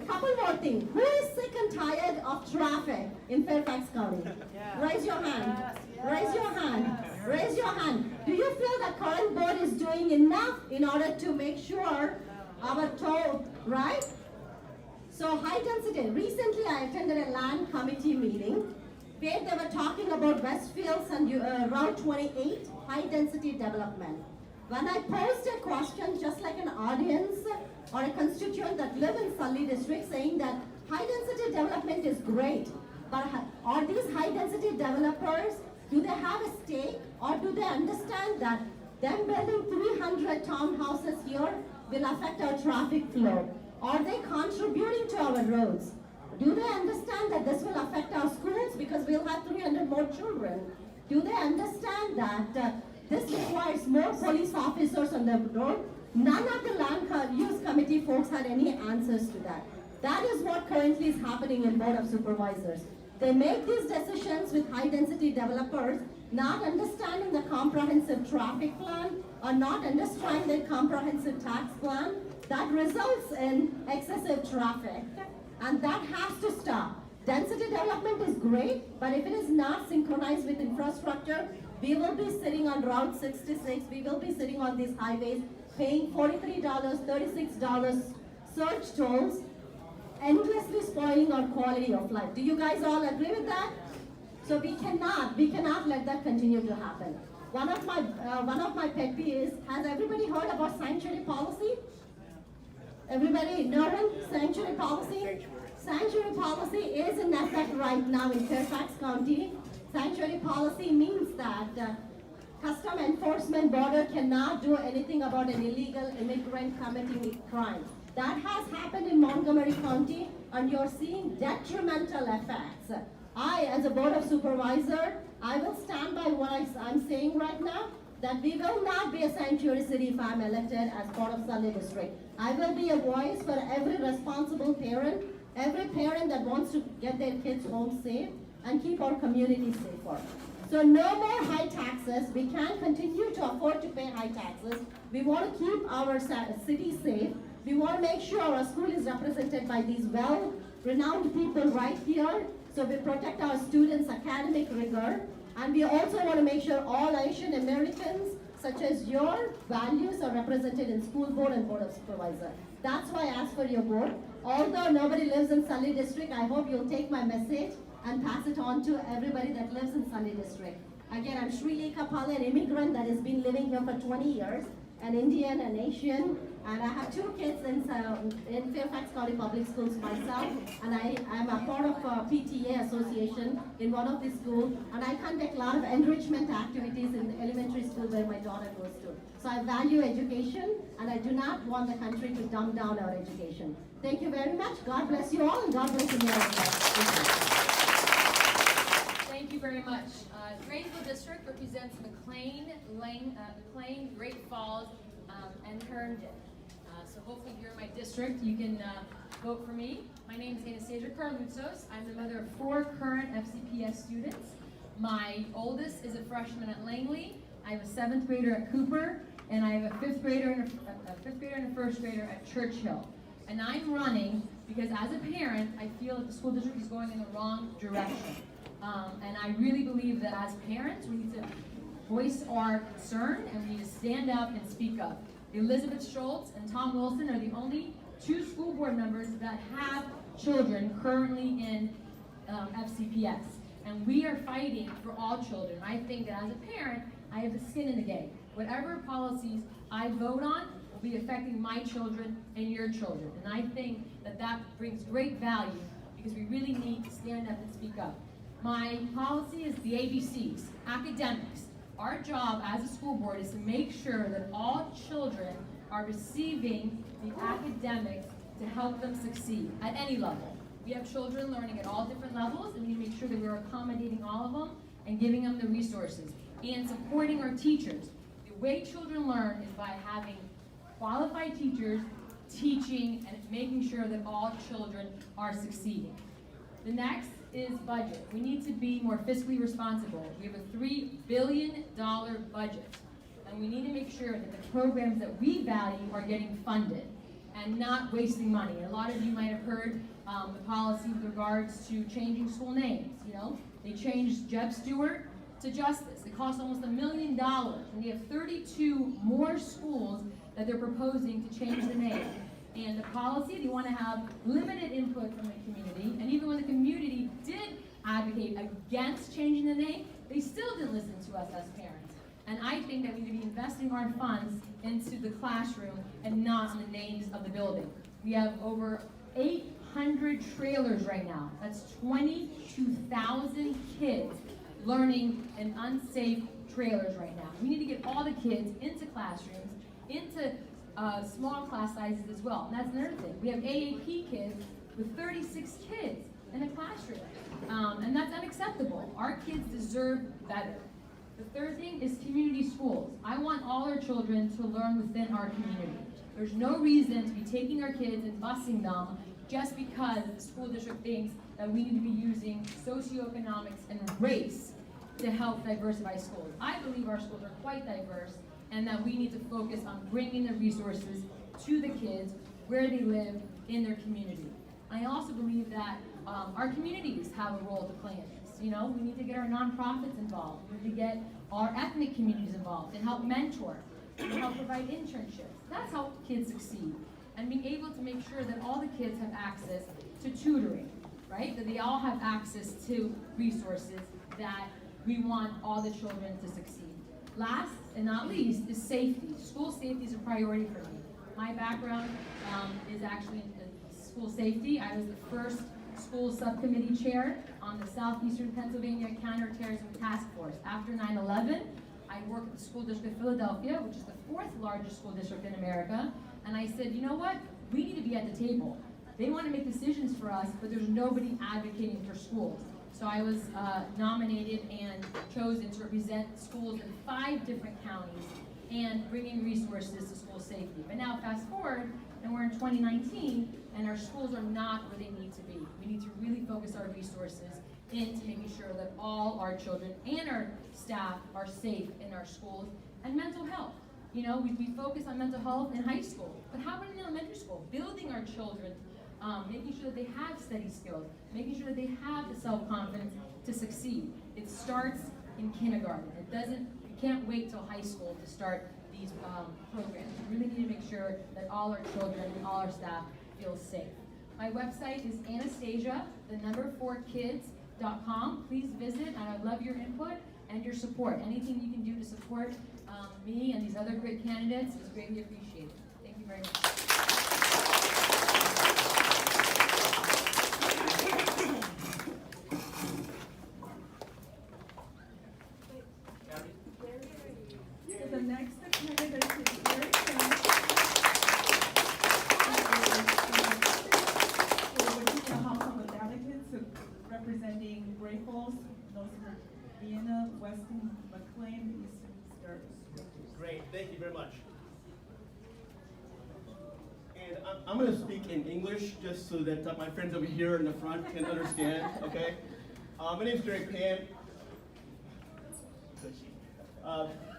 couple more things. Who is sick and tired of traffic in Fairfax County? Yeah. Raise your hand. Yes. Raise your hand. Yes. Raise your hand. Do you feel the current board is doing enough in order to make sure our toll, right? So high density. Recently I attended a land committee meeting where they were talking about Westfields and Route 28 high density development. When I posed a question just like an audience or a constituent that live in Sully district saying that high density development is great, but are these high density developers, do they have a stake or do they understand that them building 300 townhouses here will affect our traffic flow? Are they contributing to our roads? Do they understand that this will affect our schools because we'll have 300 more children? Do they understand that this requires more police officers on the road? None of the land use committee folks had any answers to that. That is what currently is happening in Board of Supervisors. They make these decisions with high density developers, not understanding the comprehensive traffic plan or not understanding the comprehensive tax plan that results in excessive traffic. And that has to stop. Density development is great, but if it is not synchronized with infrastructure, we will be sitting on Route 66, we will be sitting on these highways, paying $43, $36 surge tolls, endlessly spoiling our quality of life. Do you guys all agree with that? So we cannot let that continue to happen. One of my pet peeves, has everybody heard about sanctuary policy? Everybody, no one? Sanctuary policy? Sanctuary policy is in effect right now in Fairfax County. Sanctuary policy means that Custom Enforcement Border cannot do anything about an illegal immigrant committing a crime. That has happened in Montgomery County, and you're seeing detrimental effects. I, as a Board of Supervisor, I will stand by what I'm saying right now, that we will not be a sanctuary city if I'm elected as part of Sunday District. I will be a voice for every responsible parent, every parent that wants to get their kids home safe and keep our community safer. So no more high taxes. We can't continue to afford to pay high taxes. We want to keep our city safe. We want to make sure our school is represented by these well-renowned people right here. So we protect our students' academic rigor. And we also want to make sure all Asian Americans, such as your values, are represented in school board and board of supervisor. That's why I asked for your vote. Although nobody lives in Sunday District, I hope you'll take my message and pass it on to everybody that lives in Sunday District. Again, I'm Sri Kapal, an immigrant that has been living here for 20 years, an Indian, an Asian, and I have 2 kids in Fairfax County Public Schools myself, and I'm a part of a PTA association in one of the schools, and I conduct a lot of enrichment activities in the elementary school where my daughter goes to. So I value education, and I do not want the country to dumb down our education. Thank you very much. God bless you all, and God bless America. Thank you very much. Grangeville District represents McLean, Great Falls, and Herndon. So hopefully if you're in my district, you can vote for me. My name is Anastasia Carlutsos. I'm the mother of 4 current FCPS students. My oldest is a freshman at Langley. I have a 7th grader at Cooper, and I have a 5th grader and a 1st grader at Churchill. And I'm running because as a parent, I feel that the school district is going in the wrong direction. And I really believe that as parents, we need to voice our concern and we need to stand up and speak up. Elizabeth Schultz and Tom Wilson are the only 2 school board members that have children currently in FCPS. And we are fighting for all children. I think that as a parent, I have the skin in the game. Whatever policies I vote on will be affecting my children and your children. And I think that that brings great value because we really need to stand up and speak up. My policy is the ABCs, academics. Our job as a school board is to make sure that all children are receiving the academics to help them succeed at any level. We have children learning at all different levels, and we need to make sure that we're accommodating all of them and giving them the resources and supporting our teachers. The way children learn is by having qualified teachers teaching and making sure that all children are succeeding. The next is budget. We need to be more fiscally responsible. We have a $3 billion budget, and we need to make sure that the programs that we value are getting funded and not wasting money. And a lot of you might have heard the policy with regards to changing school names. You know, they changed Jeb Stewart to Justice. It cost almost $1 million, and they have 32 more schools that they're proposing to change the name. And the policy, they want to have limited input from the community, and even when the community did advocate against changing the name, they still didn't listen to us as parents. And I think that we need to be investing our funds into the classroom and not on the names of the building. We have over 800 trailers right now. That's 22,000 kids learning in unsafe trailers right now. We need to get all the kids into classrooms, into small class sizes as well. And that's another thing. We have AAP kids with 36 kids in a classroom. And that's unacceptable. Our kids deserve better. The third thing is community schools. I want all our children to learn within our community. There's no reason to be taking our kids and busing them just because the school district thinks that we need to be using socioeconomics and race to help diversify schools. I believe our schools are quite diverse, and that we need to focus on bringing the resources to the kids where they live in their community. I also believe that Our communities have a role to play in this. You know, we need to get our nonprofits involved. We need to get our ethnic communities involved and help mentor and help provide internships. That's how kids succeed. And being able to make sure that all the kids have access to tutoring, right? That they all have access to resources that we want all the children to succeed. Last and not least is safety. School safety is a priority for me. My background is actually in school safety. I was the first school subcommittee chair on the Southeastern Pennsylvania Counterterrorism Task Force. After 9/11, I worked at the School District of Philadelphia, which is the 4th largest school district in America, and I said, you know what? We need to be at the table. They want to make decisions for us, but there's nobody advocating for schools. So I was nominated and chosen to represent schools in 5 different counties and bringing resources to school safety. But now fast forward, and we're in 2019, and our schools are not where they need to be. We need to really focus our resources into making sure that all our children and our staff are safe in our schools. And mental health. You know, we focus on mental health in high school, but how about in elementary school? Building our children, making sure that they have study skills, making sure that they have the self-confidence to succeed. It starts in kindergarten. You can't wait till high school to start these programs. We really need to make sure that all our children and all our staff feel safe. My website is Anastasia4kids.com. Please visit, and I love your input and your support. Anything you can do to support me and these other great candidates is greatly appreciated. Thank you very much. So the next candidate is Gary King. The House of Delegates representing Great Falls, North Vienna, Weston, McLean, Eastern Skirts. Great, thank you very much. And I'm going to speak in English just so that my friends over here in the front can understand, okay? My name is Gary Pan.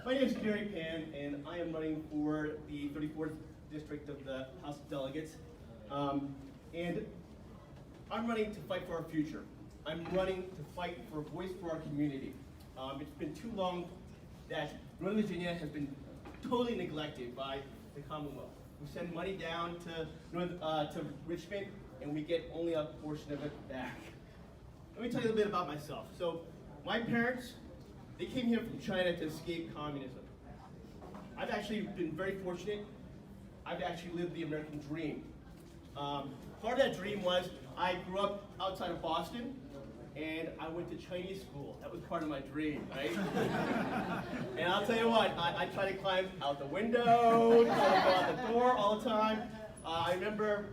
My name is Gary Pan, and I am running for the 34th District of the House of Delegates. And I'm running to fight for our future. I'm running to fight for a voice for our community. It's been too long that Northern Virginia has been totally neglected by the Commonwealth. We send money down to Richmond, and we get only a portion of it back. Let me tell you a little bit about myself. So, my parents, they came here from China to escape communism. I've actually been very fortunate. I've actually lived the American dream. Part of that dream was I grew up outside of Boston, and I went to Chinese school. That was part of my dream, right? And I'll tell you what, I try to climb out the window, try to go out the door all the time. I remember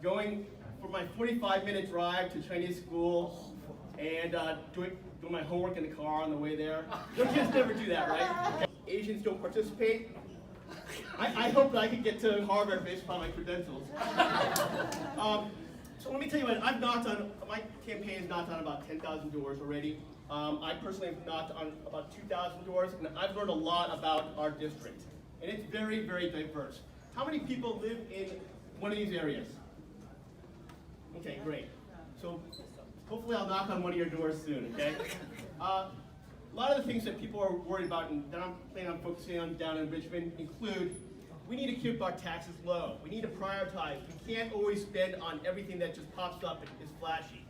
going for my 45-minute drive to Chinese school and doing my homework in the car on the way there. Your kids never do that, right? Asians don't participate. I hope that I could get to Harvard based upon my credentials. So let me tell you what, my campaign has knocked on about 10,000 doors already. I personally have knocked on about 2,000 doors, and I've learned a lot about our district. And it's very, very diverse. How many people live in one of these areas? Okay, great. So hopefully I'll knock on one of your doors soon, okay? A lot of the things that people are worried about and that I'm planning on focusing on down in Richmond include we need to keep our taxes low. We need to prioritize. We can't always spend on everything that just pops up and is flashy.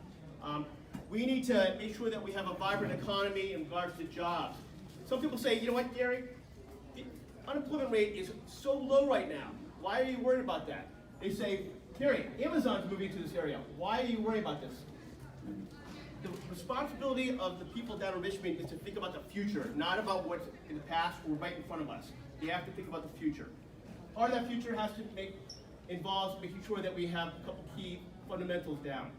We need to make sure that we have a vibrant economy in regards to jobs. Some people say, you know what, Gary? The unemployment rate is so low right now. Why are you worried about that? They say, Gary, Amazon's moving to this area. Why are you worried about this? The responsibility of the people down in Richmond is to think about the future, not about what's in the past or right in front of us. You have to think about the future. Part of that future involves making sure that we have a couple key fundamentals down.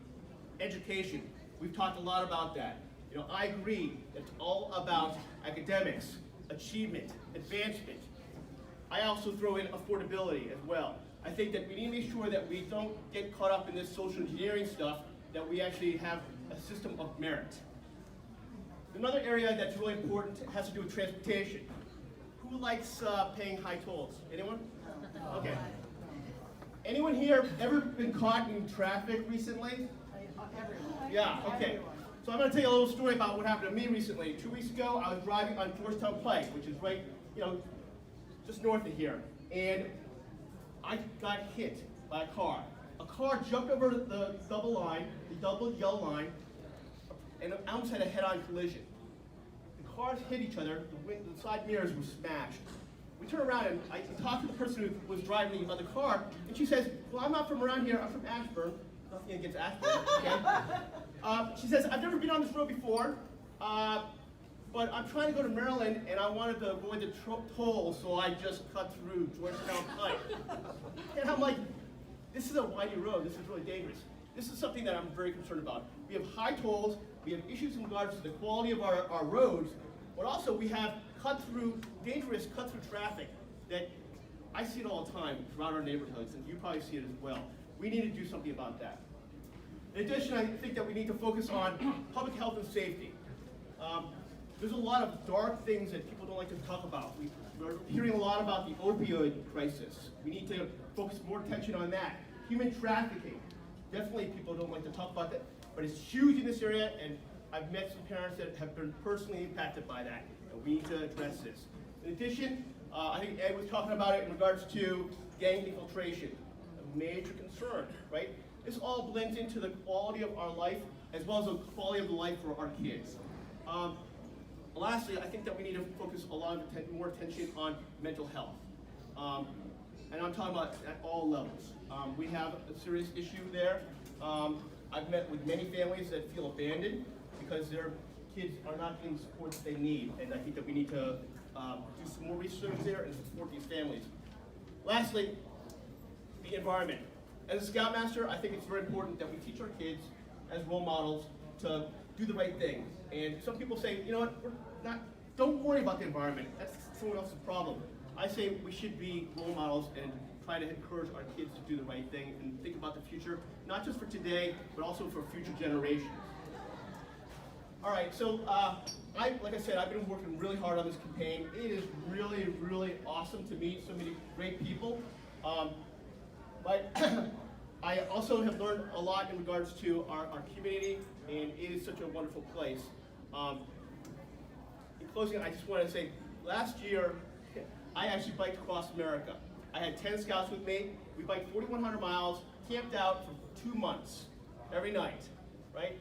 Education, we've talked a lot about that. You know, I agree it's all about academics, achievement, advancement. I also throw in affordability as well. I think that we need to make sure that we don't get caught up in this social engineering stuff, that we actually have a system of merit. Another area that's really important has to do with transportation. Who likes paying high tolls? Anyone? Okay. Anyone here ever been caught in traffic recently? Yeah, okay. So I'm going to tell you a little story about what happened to me recently. 2 weeks ago, I was driving on Georgetown Pike, which is right, just north of here. And I got hit by a car. A car jumped over the double yellow line, and I almost had a head-on collision. The cars hit each other, the side mirrors were smashed. We turned around and I talked to the person who was driving the other car, and she says, well, I'm not from around here, I'm from Ashburn. Nothing against Ashburn, okay? She says, I've never been on this road before, but I'm trying to go to Maryland, and I wanted to avoid the toll, so I just cut through Georgetown Pike. And I'm like, this is a windy road, this is really dangerous. This is something that I'm very concerned about. We have high tolls, we have issues in regards to the quality of our roads, but also we have dangerous cut-through traffic that I see it all the time throughout our neighborhoods, and you probably see it as well. We need to do something about that. In addition, I think that we need to focus on public health and safety. There's a lot of dark things that people don't like to talk about. We're hearing a lot about the opioid crisis. We need to focus more attention on that. Human trafficking. Definitely people don't like to talk about that, but it's huge in this area, and I've met some parents that have been personally impacted by that, and we need to address this. In addition, I think Ed was talking about it in regards to gang infiltration, a major concern, right? This all blends into the quality of our life as well as the quality of the life for our kids. Lastly, I think that we need to focus a lot more attention on mental health. And I'm talking about at all levels. We have a serious issue there. I've met with many families that feel abandoned because their kids are not getting the support that they need. And I think that we need to do some more research there and support these families. Lastly, the environment. As a Scoutmaster, I think it's very important that we teach our kids as role models to do the right thing. And some people say, you know what, don't worry about the environment. That's someone else's problem. I say we should be role models and try to encourage our kids to do the right thing and think about the future, not just for today, but also for future generations. All right, so like I said, I've been working really hard on this campaign. It is really, really awesome to meet so many great people. But I also have learned a lot in regards to our community, and it is such a wonderful place. In closing, I just want to say, last year, I actually biked across America. I had 10 scouts with me. We biked 4,100 miles, camped out for 2 months, every night, right?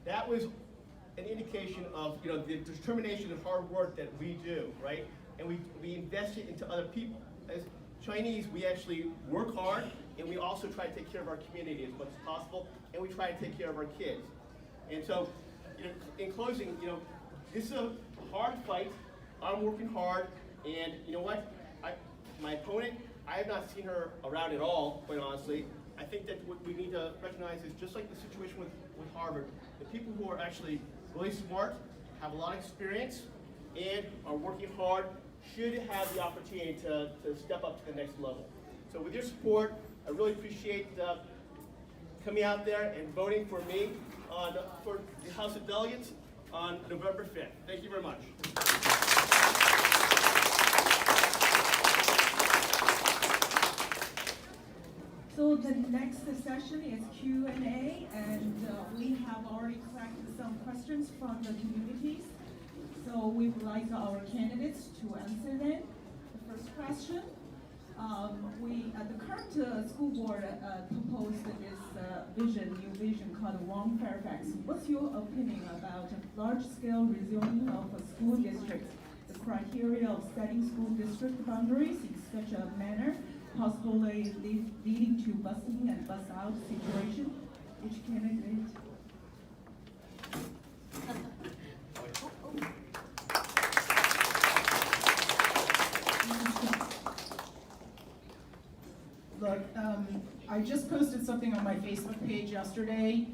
That was an indication of the determination and hard work that we do, right? And we invest it into other people. As Chinese, we actually work hard, and we also try to take care of our community as much as possible, and we try to take care of our kids. And so, in closing, this is a hard fight. I'm working hard, and you know what? My opponent, I have not seen her around at all, quite honestly. I think that what we need to recognize is just like the situation with Harvard, the people who are actually really smart, have a lot of experience, and are working hard should have the opportunity to step up to the next level. So with your support, I really appreciate coming out there and voting for me for the House of Delegates on November 5th. Thank you very much. So the next session is Q&A, and we have already collected some questions from the communities. So we would like our candidates to answer them. The first question, the current school board proposed this new vision called Warm Fairfax. What's your opinion about large-scale rezoning of school districts, the criteria of setting school district boundaries in such a manner, possibly leading to busing and bus-out situation? Each candidate. Look, I just posted something on my Facebook page yesterday.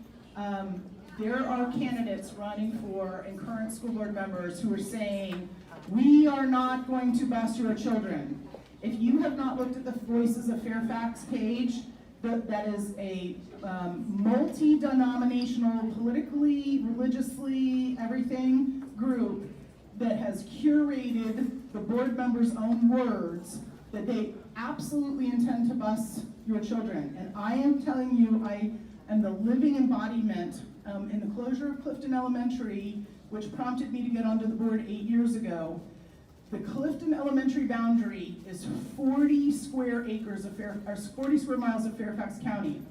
There are candidates running for and current school board members who are saying, we are not going to bus your children. If you have not looked at the Voices of Fairfax page, that is a multi-denominational, politically, religiously, everything group that has curated the board members' own words that they absolutely intend to bus your children. And I am telling you, and the living embodiment in the closure of Clifton Elementary, which prompted me to get onto the board 8 years ago. The Clifton Elementary boundary is 40 square acres of 40 square miles of Fairfax County.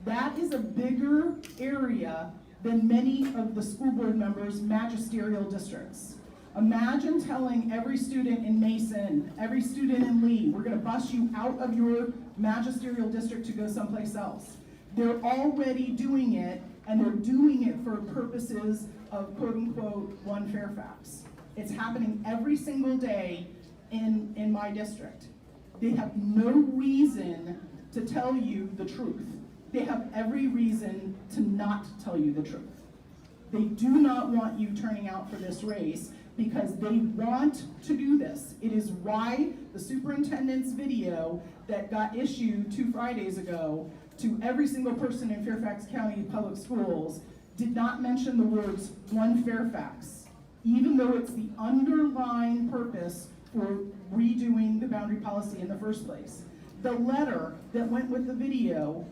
That is a bigger area than many of the school board members' magisterial districts. Imagine telling every student in Mason, every student in Lee, we're gonna bus you out of your magisterial district to go someplace else. They're already doing it, and they're doing it for purposes of quote unquote one Fairfax. It's happening every single day in my district. They have no reason to tell you the truth. They have every reason to not tell you the truth. They do not want you turning out for this race because they want to do this. It is why the superintendent's video that got issued 2 Fridays ago to every single person in Fairfax County Public Schools did not mention the words one Fairfax, even though it's the underlying purpose for redoing the boundary policy in the first place. The letter that went with the video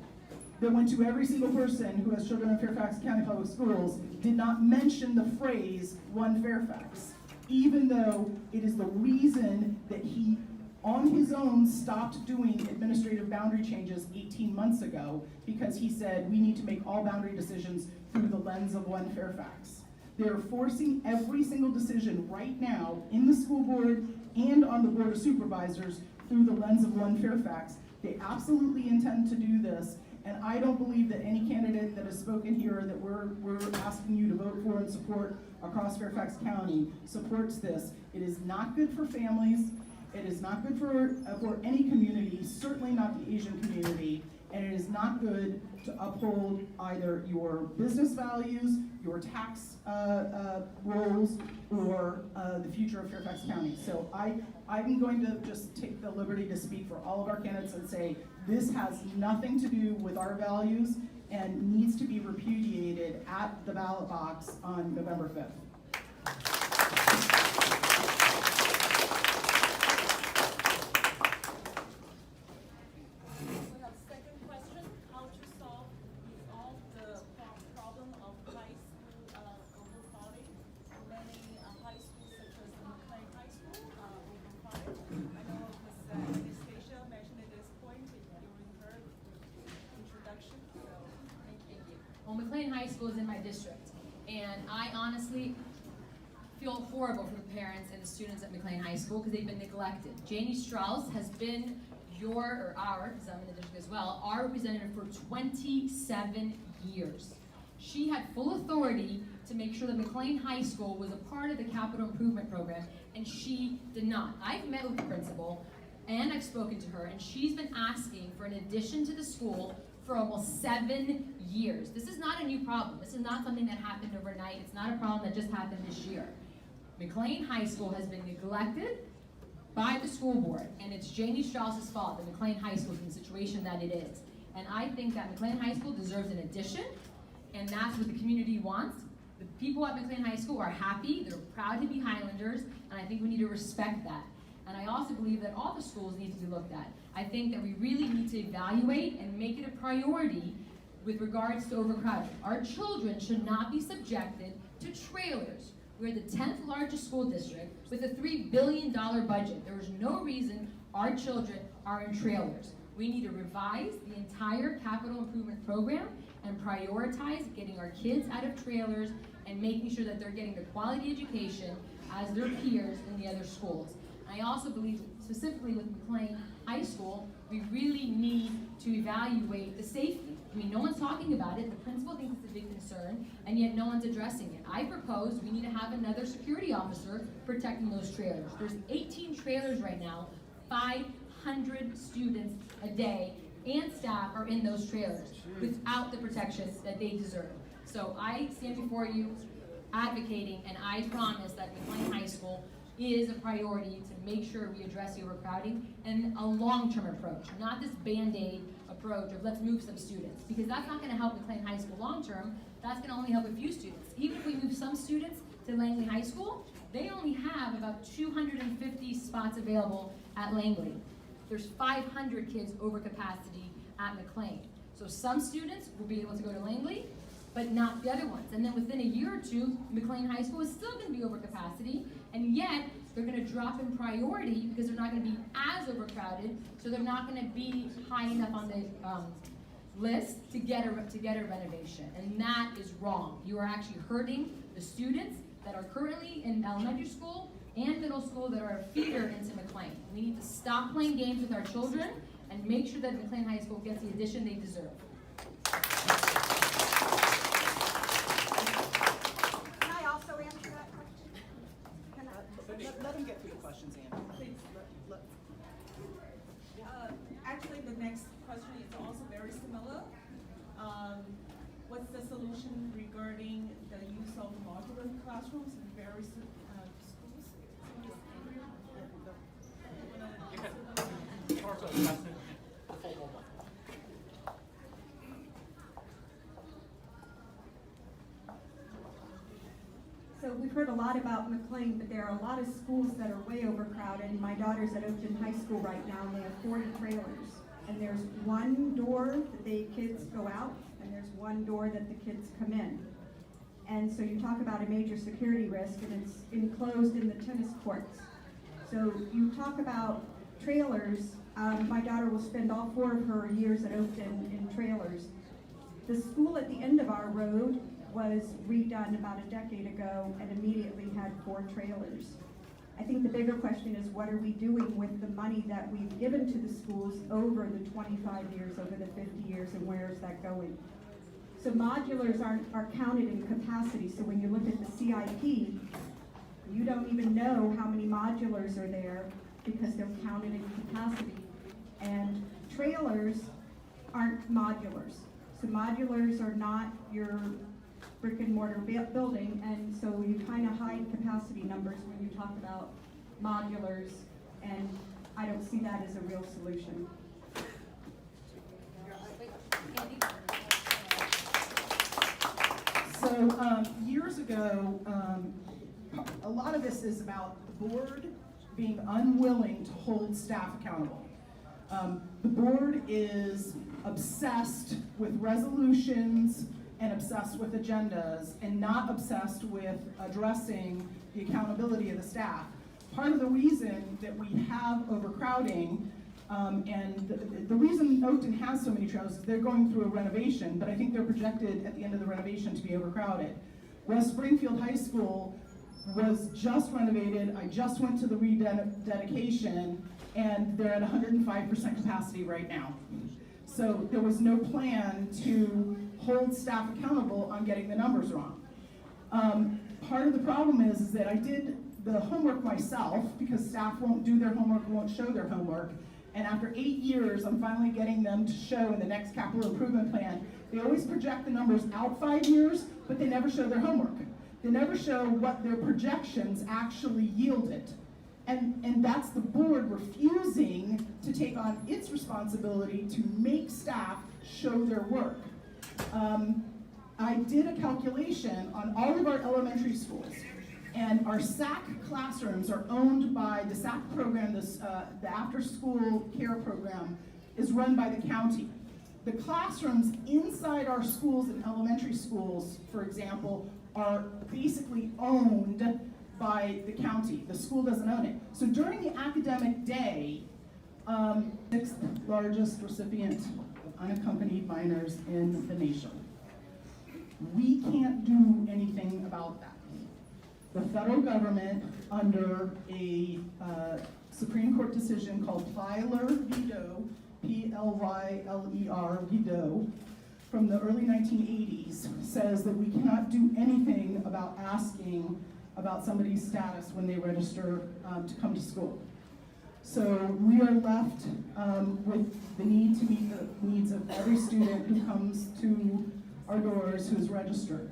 that went to every single person who has children in Fairfax County Public Schools did not mention the phrase one Fairfax, even though it is the reason that he on his own stopped doing administrative boundary changes 18 months ago, because he said we need to make all boundary decisions through the lens of one Fairfax. They're forcing every single decision right now in the school board and on the board of supervisors through the lens of one Fairfax. They absolutely intend to do this, and I don't believe that any candidate that has spoken here that we're asking you to vote for and support across Fairfax County supports this. It is not good for families. It is not good for any community, certainly not the Asian community, and it is not good to uphold either your business values, your tax rules, or the future of Fairfax County. So I'm going to just take the liberty to speak for all of our candidates and say this has nothing to do with our values and needs to be repudiated at the ballot box on November 5th. Well, McLean High School is in my district, and I honestly feel horrible for the parents and the students at McLean High School because they've been neglected. Janie Strauss has been our, because I'm in the district as well, our representative for 27 years. She had full authority to make sure that McLean High School was a part of the capital improvement program, and she did not. I've met with the principal, and I've spoken to her, and she's been asking for an addition to the school for almost 7 years. This is not a new problem. This is not something that happened overnight. It's not a problem that just happened this year. McLean High School has been neglected by the school board, and it's Janie Strauss's fault that McLean High School is in the situation that it is. And I think that McLean High School deserves an addition, and that's what the community wants. The people at McLean High School are happy, they're proud to be Highlanders, and I think we need to respect that. And I also believe that all the schools need to be looked at. I think that we really need to evaluate and make it a priority with regards to overcrowding. Our children should not be subjected to trailers. We're the 10th largest school district with a $3 billion budget. There is no reason our children are in trailers. We need to revise the entire capital improvement program and prioritize getting our kids out of trailers and making sure that they're getting the quality education as their peers in the other schools. I also believe, specifically with McLean High School, we really need to evaluate the safety. I mean, no one's talking about it. The principal thinks it's a big concern, and yet no one's addressing it. I propose we need to have another security officer protecting those trailers. There's 18 trailers right now, 500 students a day, and staff are in those trailers without the protections that they deserve. So I stand before you advocating, and I promise that McLean High School is a priority to make sure we address the overcrowding and a long-term approach, not this Band-Aid approach of let's move some students, because that's not going to help McLean High School long-term. That's going to only help a few students. Even if we move some students to Langley High School, they only have about 250 spots available at Langley. There's 500 kids over capacity at McLean. So some students will be able to go to Langley, but not the other ones. And then within a year or two, McLean High School is still going to be over capacity, and yet they're going to drop in priority because they're not going to be as overcrowded, so they're not going to be high enough on the list to get a renovation. And that is wrong. You are actually hurting the students that are currently in elementary school and middle school that are a feeder into McLean. We need to stop playing games with our children and make sure that McLean High School gets the addition they deserve. Can I also answer that question? Can I? Let him get through the questions, Andy. Please. Actually, the next question is also very similar. What's the solution regarding the use of modular classrooms in various schools? You can start with the question, the full one. So we've heard a lot about McLean, but there are a lot of schools that are way overcrowded. My daughter's at Oakton High School right now, and they have 40 trailers. And there's one door that the kids go out, and there's one door that the kids come in. And so you talk about a major security risk, and it's enclosed in the tennis courts. So you talk about trailers. My daughter will spend all 4 of her years at Oakton in trailers. The school at the end of our road was redone about a decade ago and immediately had 4 trailers. I think the bigger question is, what are we doing with the money that we've given to the schools over the 25 years, over the 50 years, and where is that going? So modulars are counted in capacity. So when you look at the CIP, you don't even know how many modulars are there because they're counted in capacity. And trailers aren't modulars. So modulars are not your brick and mortar building, and so you kind of hide capacity numbers when you talk about modulars, and I don't see that as a real solution. So years ago, a lot of this is about the board being unwilling to hold staff accountable. The board is obsessed with resolutions and obsessed with agendas and not obsessed with addressing the accountability of the staff. Part of the reason that we have overcrowding and the reason Oakton has so many trailers is they're going through a renovation, but I think they're projected at the end of the renovation to be overcrowded. West Springfield High School was just renovated. I just went to the rededication, and they're at 105% capacity right now. So there was no plan to hold staff accountable on getting the numbers wrong. Part of the problem is that I did the homework myself because staff won't do their homework, won't show their homework. And after 8 years, I'm finally getting them to show in the next capital improvement plan. They always project the numbers out 5 years, but they never show their homework. They never show what their projections actually yielded. And that's the board refusing to take on its responsibility to make staff show their work. I did a calculation on all of our elementary schools, and our SAC classrooms are owned by the SAC program, the after-school care program is run by the county. The classrooms inside our schools and elementary schools, for example, are basically owned by the county. The school doesn't own it. So during the academic day, 6th largest recipient of unaccompanied minors in the nation. We can't do anything about that. The federal government, under a Supreme Court decision called Plyler v. Doe, P-L-Y-L-E-R v. Doe, from the early 1980s, says that we cannot do anything about asking about somebody's status when they register to come to school. So we are left with the need to meet the needs of every student who comes to our doors who is registered.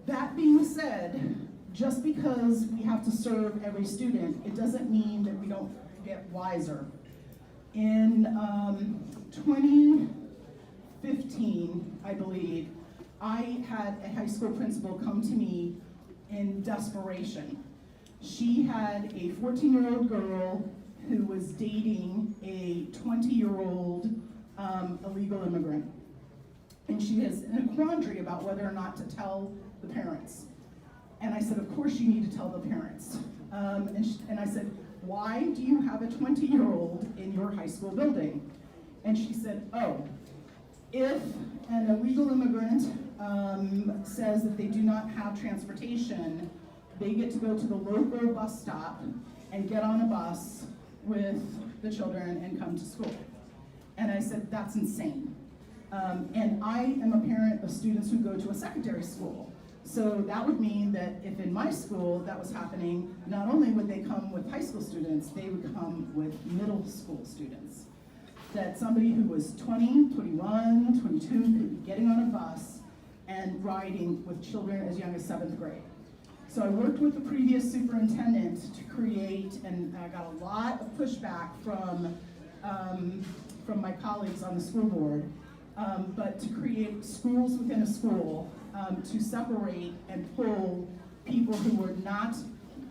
That being said, just because we have to serve every student, it doesn't mean that we don't get wiser. In 2015, I believe, I had a high school principal come to me in desperation. She had a 14-year-old girl who was dating a 20-year-old illegal immigrant. And she is in a quandary about whether or not to tell the parents. And I said, of course you need to tell the parents. And I said, why do you have a 20-year-old in your high school building? And she said, oh, if an illegal immigrant says that they do not have transportation, they get to go to the local bus stop and get on a bus with the children and come to school. And I said, that's insane. And I am a parent of students who go to a secondary school. So that would mean that if in my school that was happening, not only would they come with high school students, they would come with middle school students. That somebody who was 20, 21, 22 could be getting on a bus and riding with children as young as 7th grade. So I worked with the previous superintendent to create, and I got a lot of pushback from my colleagues on the school board, but to create schools within a school to separate and pull people who were not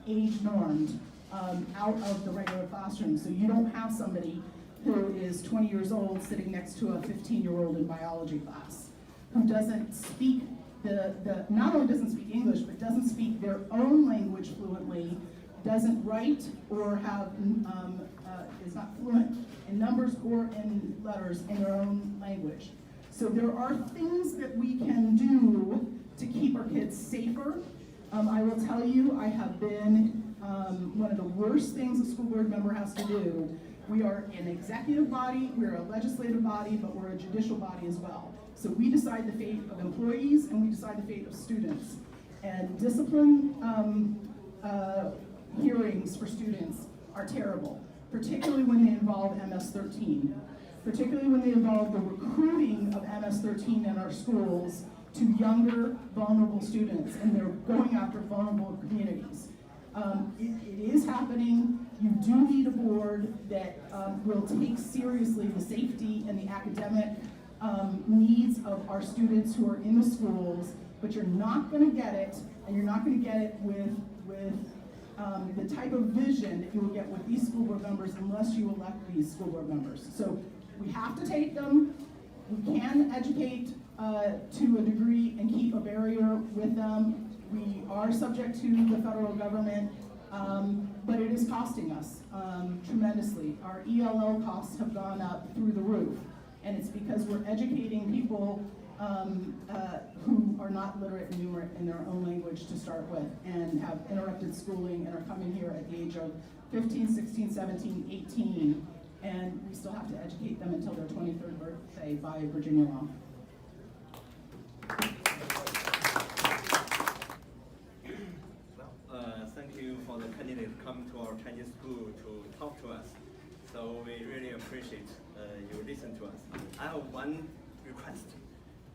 age normed out of the regular classroom. So you don't have somebody who is 20 years old sitting next to a 15-year-old in biology class who doesn't speak not only doesn't speak English, but doesn't speak their own language fluently, doesn't write or have, is not fluent in numbers or in letters in their own language. So there are things that we can do to keep our kids safer. I will tell you, I have been, one of the worst things a school board member has to do. We are an executive body, we're a legislative body, but we're a judicial body as well. So we decide the fate of employees and we decide the fate of students. And discipline hearings for students are terrible, particularly when they involve MS-13, particularly when they involve the recruiting of MS-13 in our schools to younger, vulnerable students, and they're going after vulnerable communities. It is happening. You do need a board that will take seriously the safety and the academic needs of our students who are in the schools, but you're not going to get it, and you're not going to get it with the type of vision that you will get with these school board members unless you elect these school board members. So we have to take them. We can educate to a degree and keep a barrier with them. We are subject to the federal government, but it is costing us tremendously. Our ELL costs have gone up through the roof, and it's because we're educating people who are not literate and numerate in their own language to start with and have interrupted schooling and are coming here at the age of 15, 16, 17, 18, and we still have to educate them until their 23rd birthday by Virginia law. Thank you for the candidate coming to our Chinese school to talk to us. So we really appreciate you listen to us. I have one request.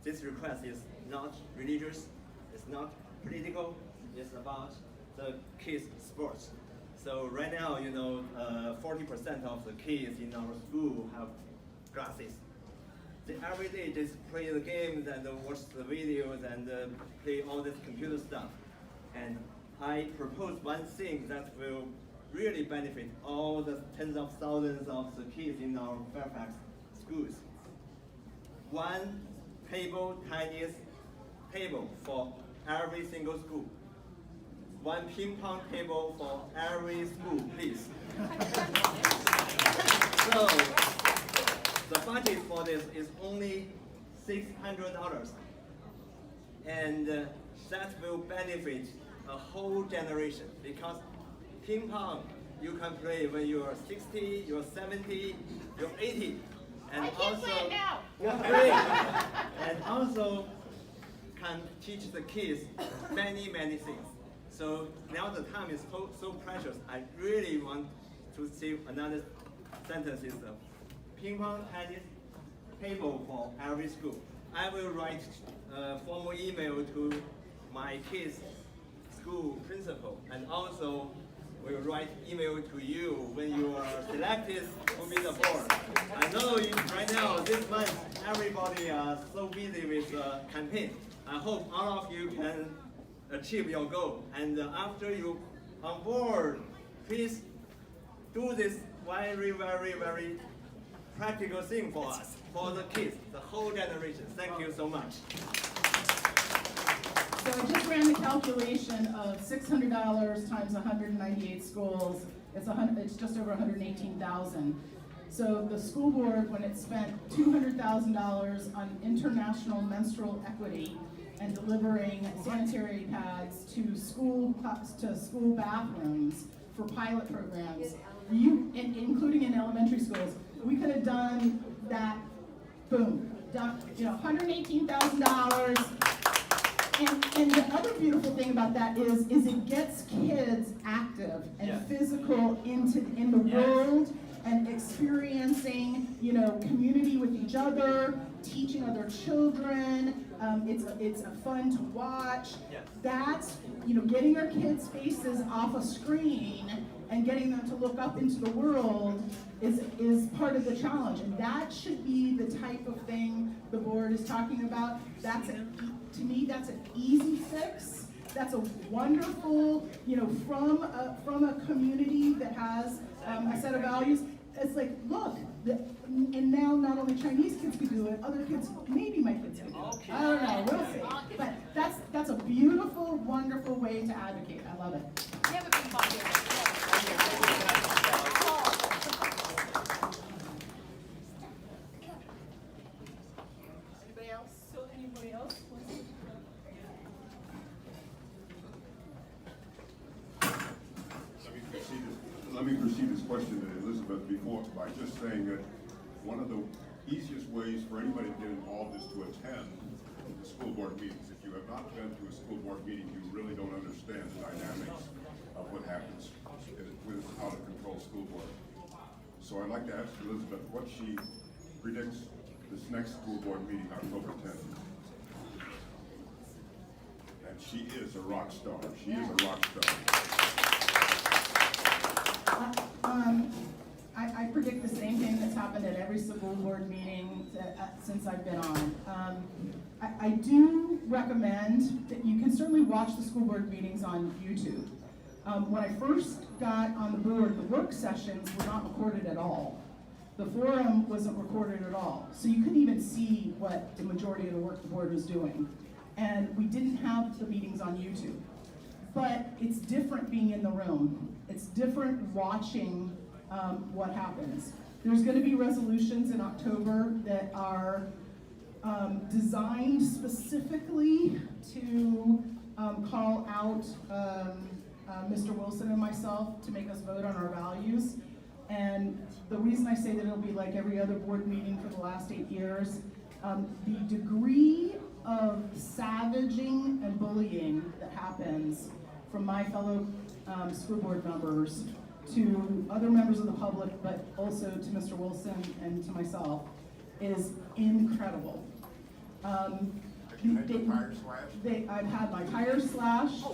This request is not religious, it's not political, it's about the kids' sports. So right now, 40% of the kids in our school have glasses. They every day just play the games and watch the videos and play all this computer stuff. And I propose one thing that will really benefit all the tens of thousands of the kids in our Fairfax schools. One tennis table for every single school. One ping pong table for every school, please. So the budget for this is only $600, and that will benefit a whole generation, because ping pong you can play when you are 60, you're 70, you're 80, and and also can teach the kids many things. So now the time is so precious. I really want to say another sentence is ping pong tennis table for every school. I will write a formal email to my kids' school principal, and also will write email to you when you are selected to be the board. I know right now, this month, everybody is so busy with the campaign. I hope all of you can achieve your goal. And after you on board, please do this very practical thing for us. for the kids, the whole generation. Thank you so much. So I just ran the calculation of $600 times 198 schools. It's just over 118,000. So the school board, when it spent $200,000 on international menstrual equity and delivering sanitary pads to school bathrooms for pilot programs, including in elementary schools, we could have done that. Boom, done. $118,000. And the other beautiful thing about that is it gets kids active and physical in the world and experiencing, community with each other, teaching other children. It's fun to watch. That's, getting our kids' faces off a screen and getting them to look up into the world is part of the challenge. And that should be the type of thing the board is talking about. To me, that's an easy fix. That's a wonderful, from a community that has a set of values. It's like, look, and now not only Chinese kids can do it, other kids, maybe my kids can do it. I don't know, we'll see. But that's a beautiful, wonderful way to advocate. I love it. Anybody else? So anybody else? Let me proceed this question to Elizabeth before by just saying that one of the easiest ways for anybody to get involved is to attend the school board meetings. If you have not been to a school board meeting, you really don't understand the dynamics of what happens with out of control school board. So I'd like to ask Elizabeth what she predicts this next school board meeting, October 10th. And she is a rock star. She is a rock star. I predict the same thing that's happened at every school board meeting since I've been on. I do recommend that you can certainly watch the school board meetings on YouTube. When I first got on the board, the work sessions were not recorded at all. The forum wasn't recorded at all. So you couldn't even see what the majority of the work the board was doing. And we didn't have the meetings on YouTube. But it's different being in the room. It's different watching what happens. There's going to be resolutions in October that are designed specifically to call out Mr. Wilson and myself to make us vote on our values. And the reason I say that it'll be like every other board meeting for the last 8 years, the degree of savaging and bullying that happens from my fellow school board members to other members of the public, but also to Mr. Wilson and to myself, is incredible. Have you had your tires slashed? I've had my tires slashed.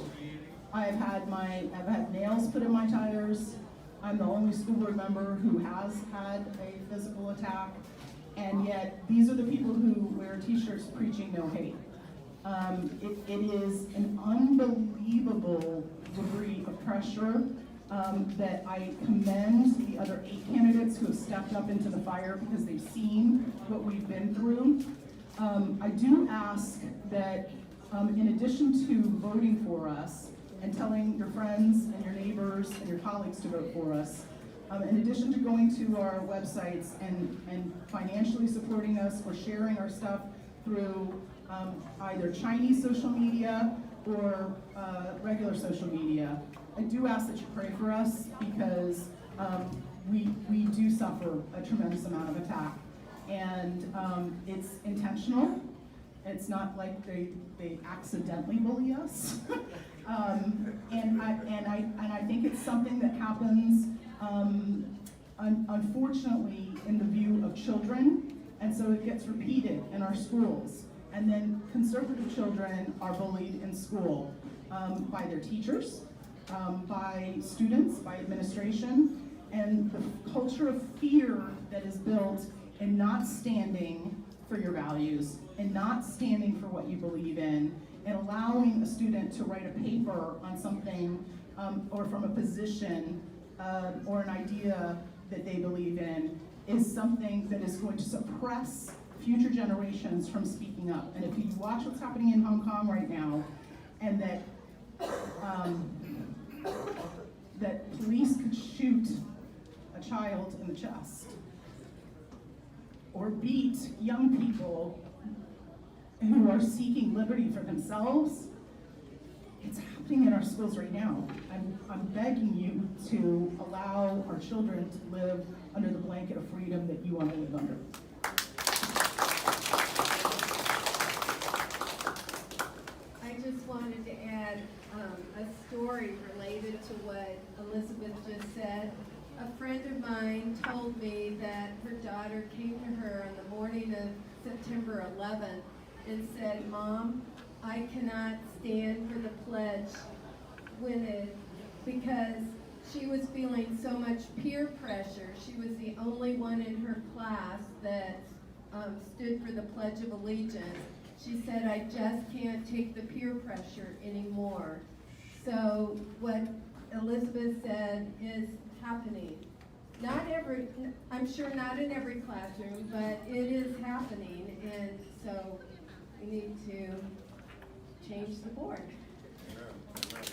I've had nails put in my tires. I'm the only school board member who has had a physical attack, and yet these are the people who wear t-shirts preaching no hate. It is an unbelievable degree of pressure that I commend the other 8 candidates who have stepped up into the fire because they've seen what we've been through. I do ask that in addition to voting for us and telling your friends and your neighbors and your colleagues to vote for us, in addition to going to our websites and financially supporting us or sharing our stuff through either Chinese social media or regular social media, I do ask that you pray for us because we do suffer a tremendous amount of attack. And it's intentional. It's not like they accidentally bully us. And I think it's something that happens unfortunately in the view of children, and so it gets repeated in our schools. And then conservative children are bullied in school by their teachers, by students, by administration, and the culture of fear that is built in not standing for your values and not standing for what you believe in, and allowing a student to write a paper on something or from a position or an idea that they believe in is something that is going to suppress future generations from speaking up. And if you watch what's happening in Hong Kong right now, and that that police could shoot a child in the chest, or beat young people who are seeking liberty for themselves, it's happening in our schools right now. I'm begging you to allow our children to live under the blanket of freedom that you want to live under. I just wanted to add a story related to what Elizabeth just said. A friend of mine told me that her daughter came to her on the morning of September 11th and said, "Mom, I cannot stand for the pledge because she was feeling so much peer pressure. She was the only one in her class that stood for the Pledge of Allegiance. She said, I just can't take the peer pressure anymore." So what Elizabeth said is happening. I'm sure not in every classroom, but it is happening, and so we need to change the board. Amen. Amen.